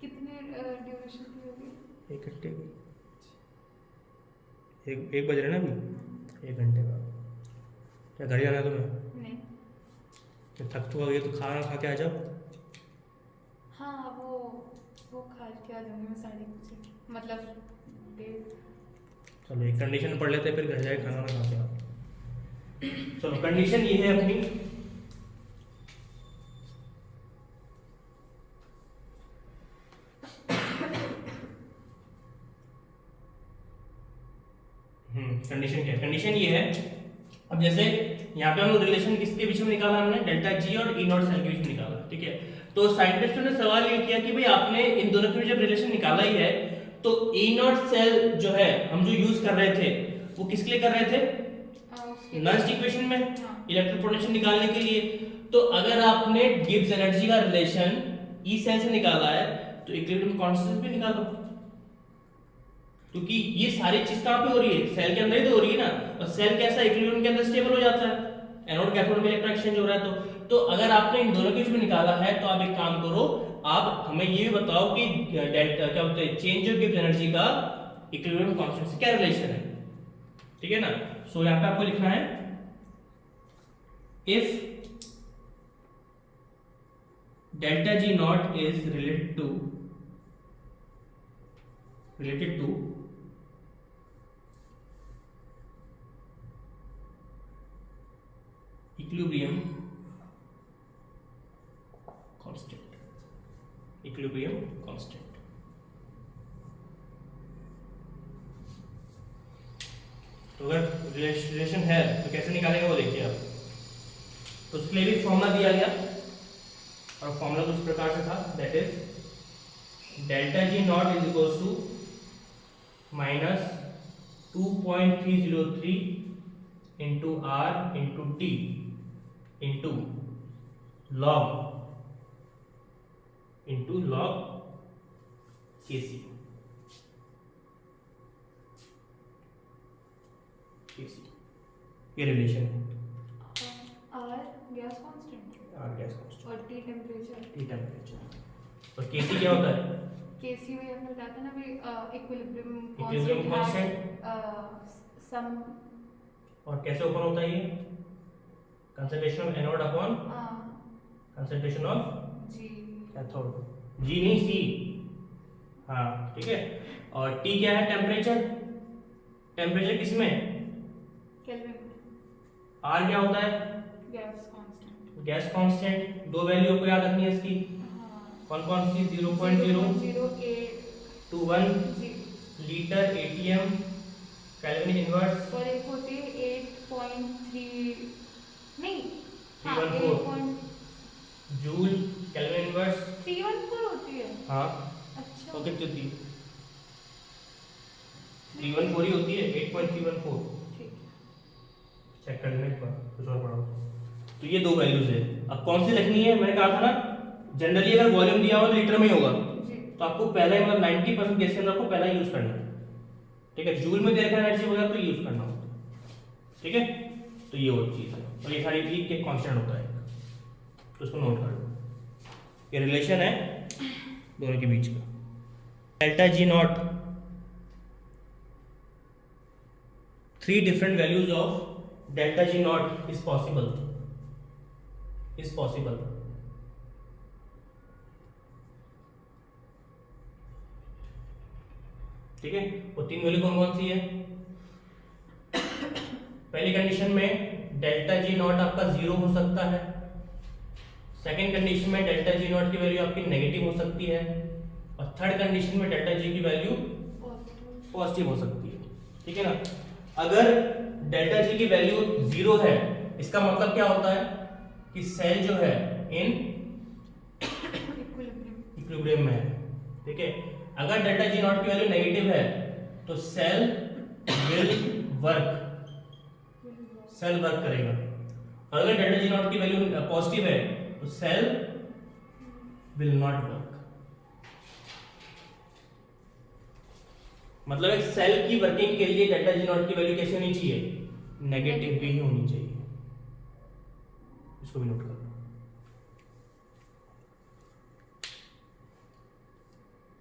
कितने ड्यूरेशन की होगी? 1 घंटे की, एक बज रहे ना अभी, 1 घंटे का। क्या घर जाना है तुम्हें? नहीं। क्या थक तो गई तो खाना खा के आ जाओ। हाँ वो खा के आ जाऊंगी मैं 9:30, मतलब 1:30। चलो एक कंडीशन पढ़ लेते हैं, फिर घर जाके खाना वाना खा के आओ। चलो कंडीशन ये है अपनी, कंडीशन क्या है, कंडीशन ये है, अब जैसे यहाँ पे हम लोग रिलेशन किसके बीच में निकाला, हमने डेल्टा जी और ई नॉट सेल के बीच में निकाला। ठीक है, तो साइंटिस्टों ने सवाल ये किया कि भाई आपने इन दोनों के बीच जब रिलेशन निकाला ही है, तो ई नॉट सेल जो है हम जो यूज कर रहे थे वो किसके लिए कर रहे थे, नर्स्ट इक्वेशन में इलेक्ट्रिक पोटेंशियल निकालने के लिए। तो अगर आपने गिब्स एनर्जी का रिलेशन ई सेल से निकाला है, तो इक्विलिब्रियम कांस्टेंट भी निकालो, क्योंकि ये सारी चीज कहां पे हो रही है, सेल के अंदर ही तो हो रही है ना। और सेल कैसा इक्विलिब्रियम के अंदर स्टेबल हो जाता है, एनोड कैथोड में इलेक्ट्रॉन एक्सचेंज हो रहा है, तो तो अगर आपने इन दोनों के बीच में निकाला है तो आप एक काम करो, आप हमें ये भी बताओ कि डेल्टा क्या बोलते हैं चेंज ऑफ गिव्स एनर्जी का इक्विलिब्रियम कांस्टेंट से क्या रिलेशन है, ठीक है ना। सो यहाँ पे आपको लिखना है if delta G not is related to equilibrium constant. तो अगर रिलेशन है तो कैसे निकालेंगे वो देखिए आप। तो उसके लिए भी फॉर्मूला दिया गया और फॉर्मूला कुछ प्रकार से था, that is delta G not is equals to minus 2.303 into R into T into log KC. ये रिलेशन है। आर गैस कांस्टेंट और टी टेम्परेचर और केसी क्या होता है? केसी में हमने बताया था ना भी इक्विलिब्रियम कांस्टेंट सम। और कैसे ओपन होता है ये? Concentration of anode upon concentration of G cathode, G नहीं सी। हाँ ठीक है। और टी क्या है? टेम्परेचर किसमें? केल्विन। आर क्या होता है? Gas constant. दो वैल्यू को याद रखनी है इसकी। कौन कौन सी? 0.021 लीटर एटीएम केल्विन इनवर्स और एक होती है 8.3 नहीं 314 जूल केल्विन इनवर्स 314 होती है। हाँ अच्छा तो कितनी होती है? 314 ही होती है। 8.314 ठीक है। चेक कर लेना एक बार, कुछ और पढ़ो। तो ये दो वैल्यूज है। अब कौन सी लिखनी है? मैंने कहा था ना जनरली अगर वॉल्यूम दिया हो तो लीटर में ही होगा, तो आपको पहला ही मतलब 90% केस के अंदर आपको पहला यूज करना है, ठीक है। जूल में दे रखा एनर्जी वगैरह तो यूज करना होता है, ठीक है। तो ये और चीज है और ये सारी चीज के कांस्टेंट होता है, तो इसको नोट कर लो। ये रिलेशन है दोनों के बीच का। Delta G not, 3 different values of delta G naught is possible. ठीक है। वो 3 वैल्यू कौन कौन सी है? पहली कंडीशन में डेल्टा जी नॉट आपका 0 हो सकता है। सेकेंड कंडीशन में डेल्टा जी नॉट की वैल्यू आपकी नेगेटिव हो सकती है। और थर्ड कंडीशन में डेल्टा जी की वैल्यू पॉजिटिव हो सकती है, ठीक है ना। अगर डेल्टा जी की वैल्यू 0 है, इसका मतलब क्या होता है कि सेल जो है इन इक्विलिब्रियम में है, ठीक है। अगर डेल्टा जी नॉट की वैल्यू नेगेटिव है तो सेल विल वर्क करेगा। और अगर डेल्टा जी नॉट की वैल्यू पॉजिटिव है तो सेल विल नॉट वर्क। मतलब एक सेल की वर्किंग के लिए डेल्टा जी नॉट की वैल्यू कैसी होनी चाहिए? नेगेटिव भी होनी चाहिए। इसको भी नोट करो।